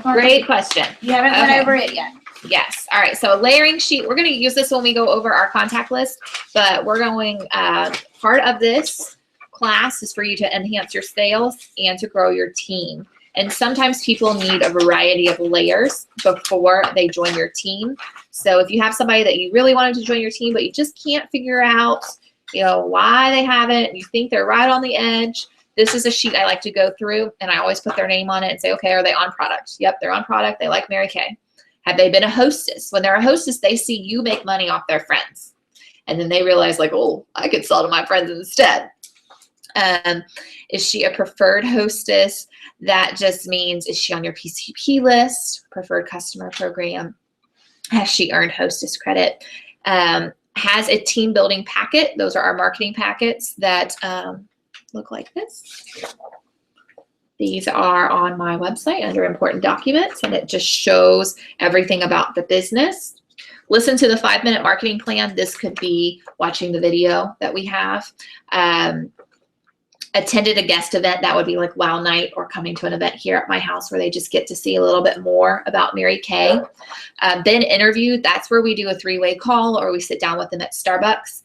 Great question. You haven't went over it yet. Yes. All right. So a layering sheet, we're going to use this when we go over our contact list, but we're going, part of this class is for you to enhance your sales and to grow your team. And sometimes people need a variety of layers before they join your team. So if you have somebody that you really wanted to join your team, but you just can't figure out, why they haven't, you think they're right on the edge, this is a sheet I like to go through, and I always put their name on it and say, okay, are they on product? Yep, they're on product. They like Mary Kay. Have they been a hostess? When they're a hostess, they see you make money off their friends. And then they realize, like, oh, I could sell to my friends instead. Is she a preferred hostess? That just means, is she on your PCP list, preferred customer program? Has she earned hostess credit? Has a team building packet. Those are our marketing packets that look like this. These are on my website under important documents, and it just shows everything about the business. Listen to the 5-minute marketing plan. This could be watching the video that we have. Attended a guest event, that would be like Wow Night, or coming to an event here at my house where they just get to see a little bit more about Mary Kay. Then interviewed, that's where we do a 3-way call, or we sit down with them at Starbucks.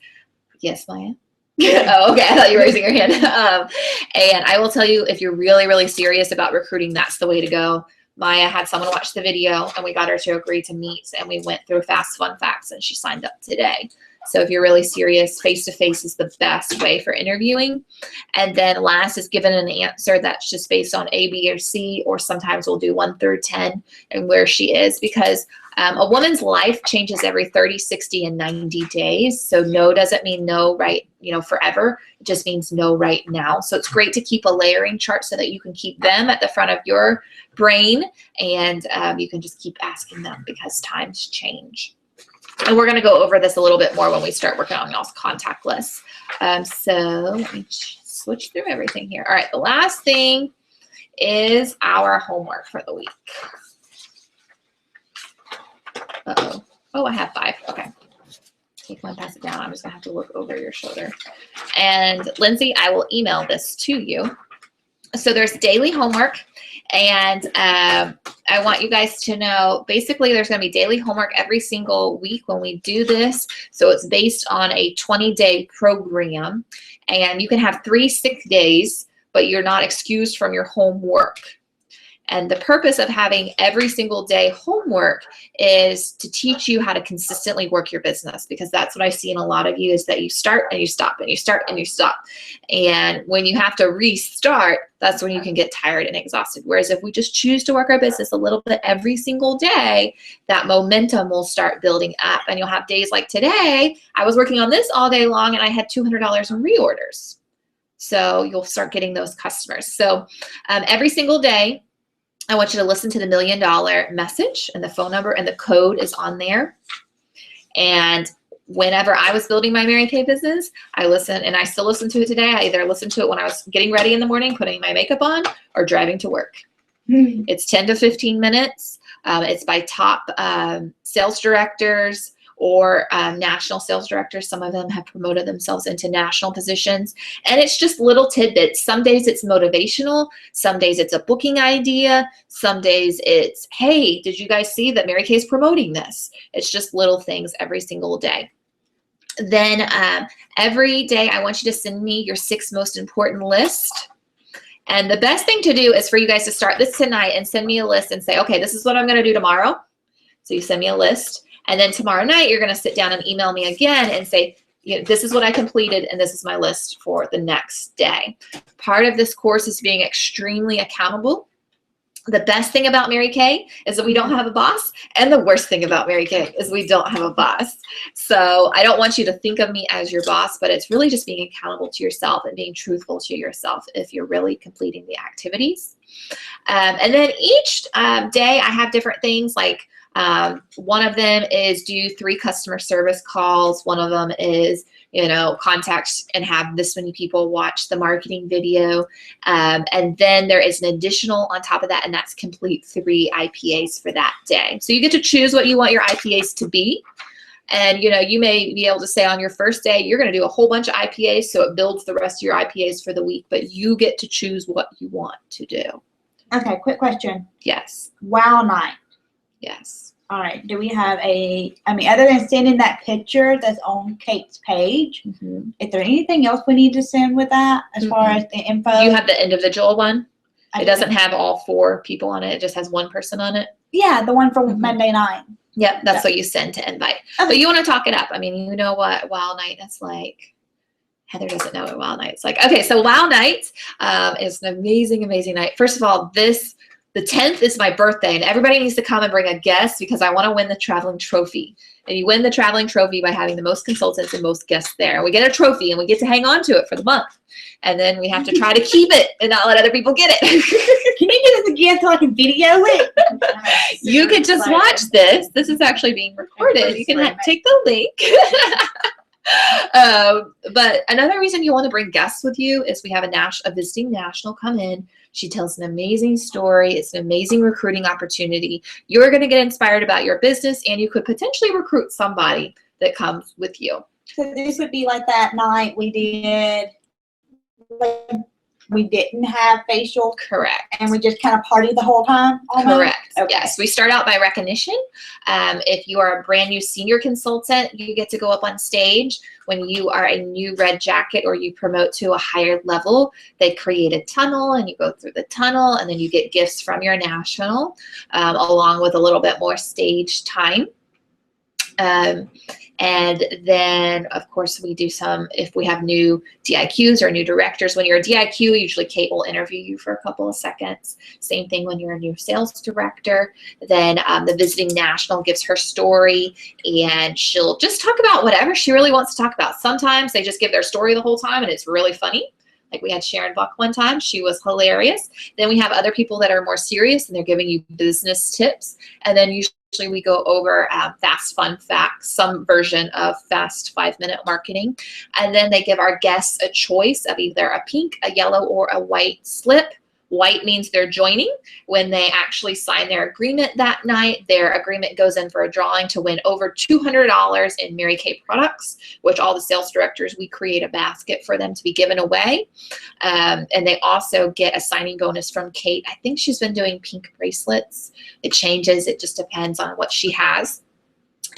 Yes, Maya? Oh, okay. I thought you were raising your hand. And I will tell you, if you're really, really serious about recruiting, that's the way to go. Maya had someone watch the video, and we got her to agree to meet, and we went through Fast Fun Facts, and she signed up today. So if you're really serious, face-to-face is the best way for interviewing. And then last is given an answer that's just based on A, B, or C, or sometimes we'll do 1 through 10 and where she is, because a woman's life changes every 30, 60, and 90 days. So no doesn't mean no right, forever. It just means no right now. So it's great to keep a layering chart so that you can keep them at the front of your brain, and you can just keep asking them because times change. And we're going to go over this a little bit more when we start working on y'all's contact lists. So let me switch through everything here. All right, the last thing is our homework for the week. Uh-oh. Oh, I have 5. Okay. Take one, pass it down. I'm just going to have to look over your shoulder. And Lindsay, I will email this to you. So there's daily homework, and I want you guys to know, basically there's going to be daily homework every single week when we do this. So it's based on a 20-day program, and you can have 3 sick days, but you're not excused from your homework. And the purpose of having every single day homework is to teach you how to consistently work your business, because that's what I see in a lot of you, is that you start and you stop and you start and you stop. And when you have to restart, that's when you can get tired and exhausted. Whereas if we just choose to work our business a little bit every single day, that momentum will start building up. And you'll have days like today, I was working on this all day long and I had $200 in reorders. So you'll start getting those customers. So every single day, I want you to listen to the $1 million message, and the phone number and the code is on there. And whenever I was building my Mary Kay business, I listened, and I still listen to it today. I either listened to it when I was getting ready in the morning, putting my makeup on, or driving to work. It's 10 to 15 minutes. It's by top sales directors or national sales directors. Some of them have promoted themselves into national positions. And it's just little tidbits. Some days it's motivational. Some days it's a booking idea. Some days it's, hey, did you guys see that Mary Kay is promoting this? It's just little things every single day. Then every day I want you to send me your 6 most important list. And the best thing to do is for you guys to start this tonight and send me a list and say, okay, this is what I'm going to do tomorrow. So you send me a list. And then tomorrow night, you're going to sit down and email me again and say, you know, this is what I completed and this is my list for the next day. Part of this course is being extremely accountable. The best thing about Mary Kay is that we don't have a boss, and the worst thing about Mary Kay is we don't have a boss. So I don't want you to think of me as your boss, but it's really just being accountable to yourself and being truthful to yourself if you're really completing the activities. And then each day I have different things, like one of them is do 3 customer service calls. One of them is, you know, contact and have this many people watch the marketing video. And then there is an additional on top of that, and that's complete 3 IPAs for that day. So you get to choose what you want your IPAs to be. And, you know, you may be able to say on your first day, you're going to do a whole bunch of IPAs, so it builds the rest of your IPAs for the week, but you get to choose what you want to do. Okay, quick question. Yes. Wow night. Yes. All right. Do we have other than sending that picture that's on Kate's page, is there anything else we need to send with that as far as the info? You have the individual one? It doesn't have all 4 people on it. It just has 1 person on it? Yeah, the one from Monday night. Yep, that's what you send to invite. Okay. But you want to talk it up. I mean, you know what Wow Night, that's like, Heather doesn't know what Wow Night's like. Okay, so Wow Night is an amazing, amazing night. First of all, the 10th is my birthday, and everybody needs to come and bring a guest because I want to win the traveling trophy. And you win the traveling trophy by having the most consultants and most guests there. We get a trophy, and we get to hang on to it for the month. And then we have to try to keep it and not let other people get it. Can you do this again so I can video it? You could just watch this. This is actually being recorded. You can take the link. But another reason you want to bring guests with you is we have a visiting national come in. She tells an amazing story. It's an amazing recruiting opportunity. You're going to get inspired about your business, and you could potentially recruit somebody that comes with you. So this would be like that night we didn't have facial. Correct. And we just kind of partied the whole time? Almost? Correct. Okay. Yes. We start out by recognition. If you are a brand new senior consultant, you get to go up on stage. When you are a new red jacket or you promote to a higher level, they create a tunnel and you go through the tunnel, and then you get gifts from your national along with a little bit more stage time. And then, of course, we do some, if we have new DIQs or new directors. When you're a DIQ, usually Kate will interview you for a couple of seconds. Same thing when you're a new sales director. Then the visiting national gives her story, and she'll just talk about whatever she really wants to talk about. Sometimes they just give their story the whole time, and it's really funny. Like we had Sharon Buck one time. She was hilarious. Then we have other people that are more serious, and they're giving you business tips. And then usually we go over fast fun facts, some version of fast 5-minute marketing. And then they give our guests a choice of either a pink, a yellow, or a white slip. White means they're joining. When they actually sign their agreement that night, their agreement goes in for a drawing to win over $200 in Mary Kay products, which all the sales directors, we create a basket for them to be given away. And they also get a signing bonus from Kate. I think she's been doing pink bracelets. It changes. It just depends on what she has.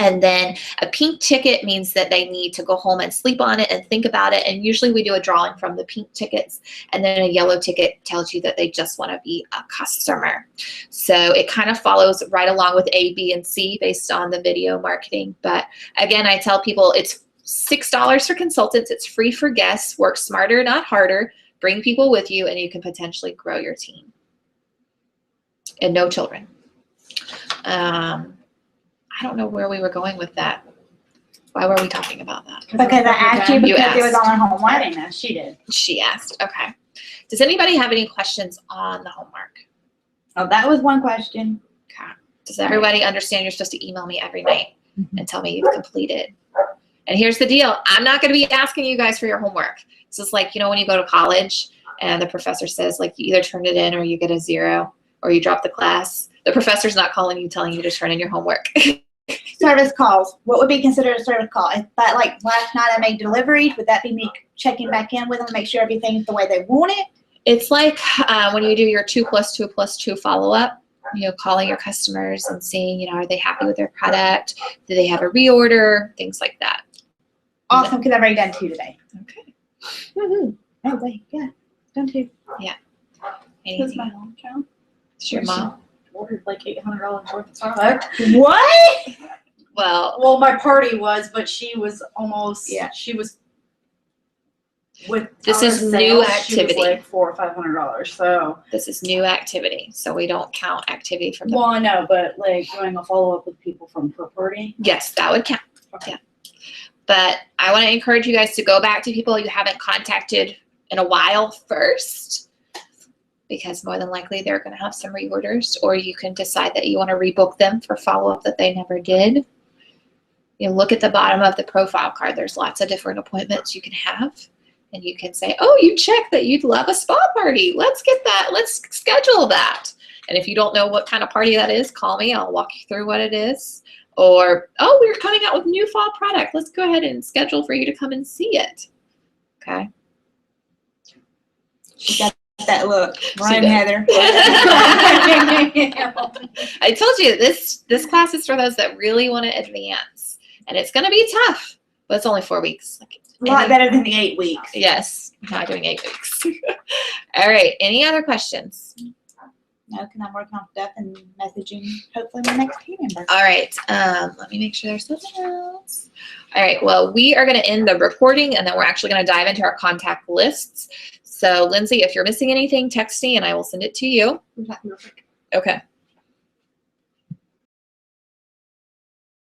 And then a pink ticket means that they need to go home and sleep on it and think about it. And usually we do a drawing from the pink tickets. And then a yellow ticket tells you that they just want to be a customer. So it kind of follows right along with A, B, and C based on the video marketing. But again, I tell people it's $6 for consultants. It's free for guests. Work smarter, not harder. Bring people with you, and you can potentially grow your team. And no children. I don't know where we were going with that. Why were we talking about that? Because I asked you because it was asked. on homework. I didn't know. She did. She asked. Okay. Does anybody have any questions on the homework? Oh, that was one question. Okay. Does everybody understand you're supposed to email me every night and tell me you've completed? And here's the deal. I'm not going to be asking you guys for your homework. It's just like, you know, when you go to college and the professor says, like, you either turn it in or you get a 0 or you drop the class. The professor's not calling you, telling you to turn in your homework. Service calls. What would be considered a service call? If that, like last night I made deliveries, would that be me checking back in with them to make sure everything's the way they want it? It's like when you do your 2+2+2 follow-up, you know, calling your customers and seeing, you know, are they happy with their product? Do they have a reorder? Things like that. Awesome, because I've already done 2 today. Okay. Woohoo. Oh, wait, yeah, done 2. Does Anything? my mom count? It's your mom. Ordered like $800 worth of product. What? Well, my party was, but she was almost. Yeah. She was. With This our is new sales, activity. She was like $400 or $500. So. This is new activity, so we don't count activity from the. Well, I know, but like doing a follow up with people from her party. Yes, that would count. Okay. Yeah. But I want to encourage you guys to go back to people you haven't contacted in a while first, because more than likely they're going to have some reorders, or you can decide that you want to rebook them for follow-up that they never did. You know, look at the bottom of the profile card. There's lots of different appointments you can have, and you can say, oh, you checked that you'd love a spa party. Let's get that. Let's schedule that. And if you don't know what kind of party that is, call me. I'll walk you through what it is. Or, oh, we're coming out with new fall product. Let's go ahead and schedule for you to come and see it. Okay. That look. Ryan did. Heather. I told you this class is for those that really want to advance, and it's going to be tough, but it's only 4 weeks. A lot better than the 8 weeks. Yes, I'm not doing 8 weeks. All right. Any other questions? No, because I'm working on stuff and messaging hopefully my next team member. All right. Let me make sure there's nothing else. All right. Well, we are going to end the recording, and then we're actually going to dive into our contact lists. So, Lindsay, if you're missing anything, text me, and I will send it to you. Okay.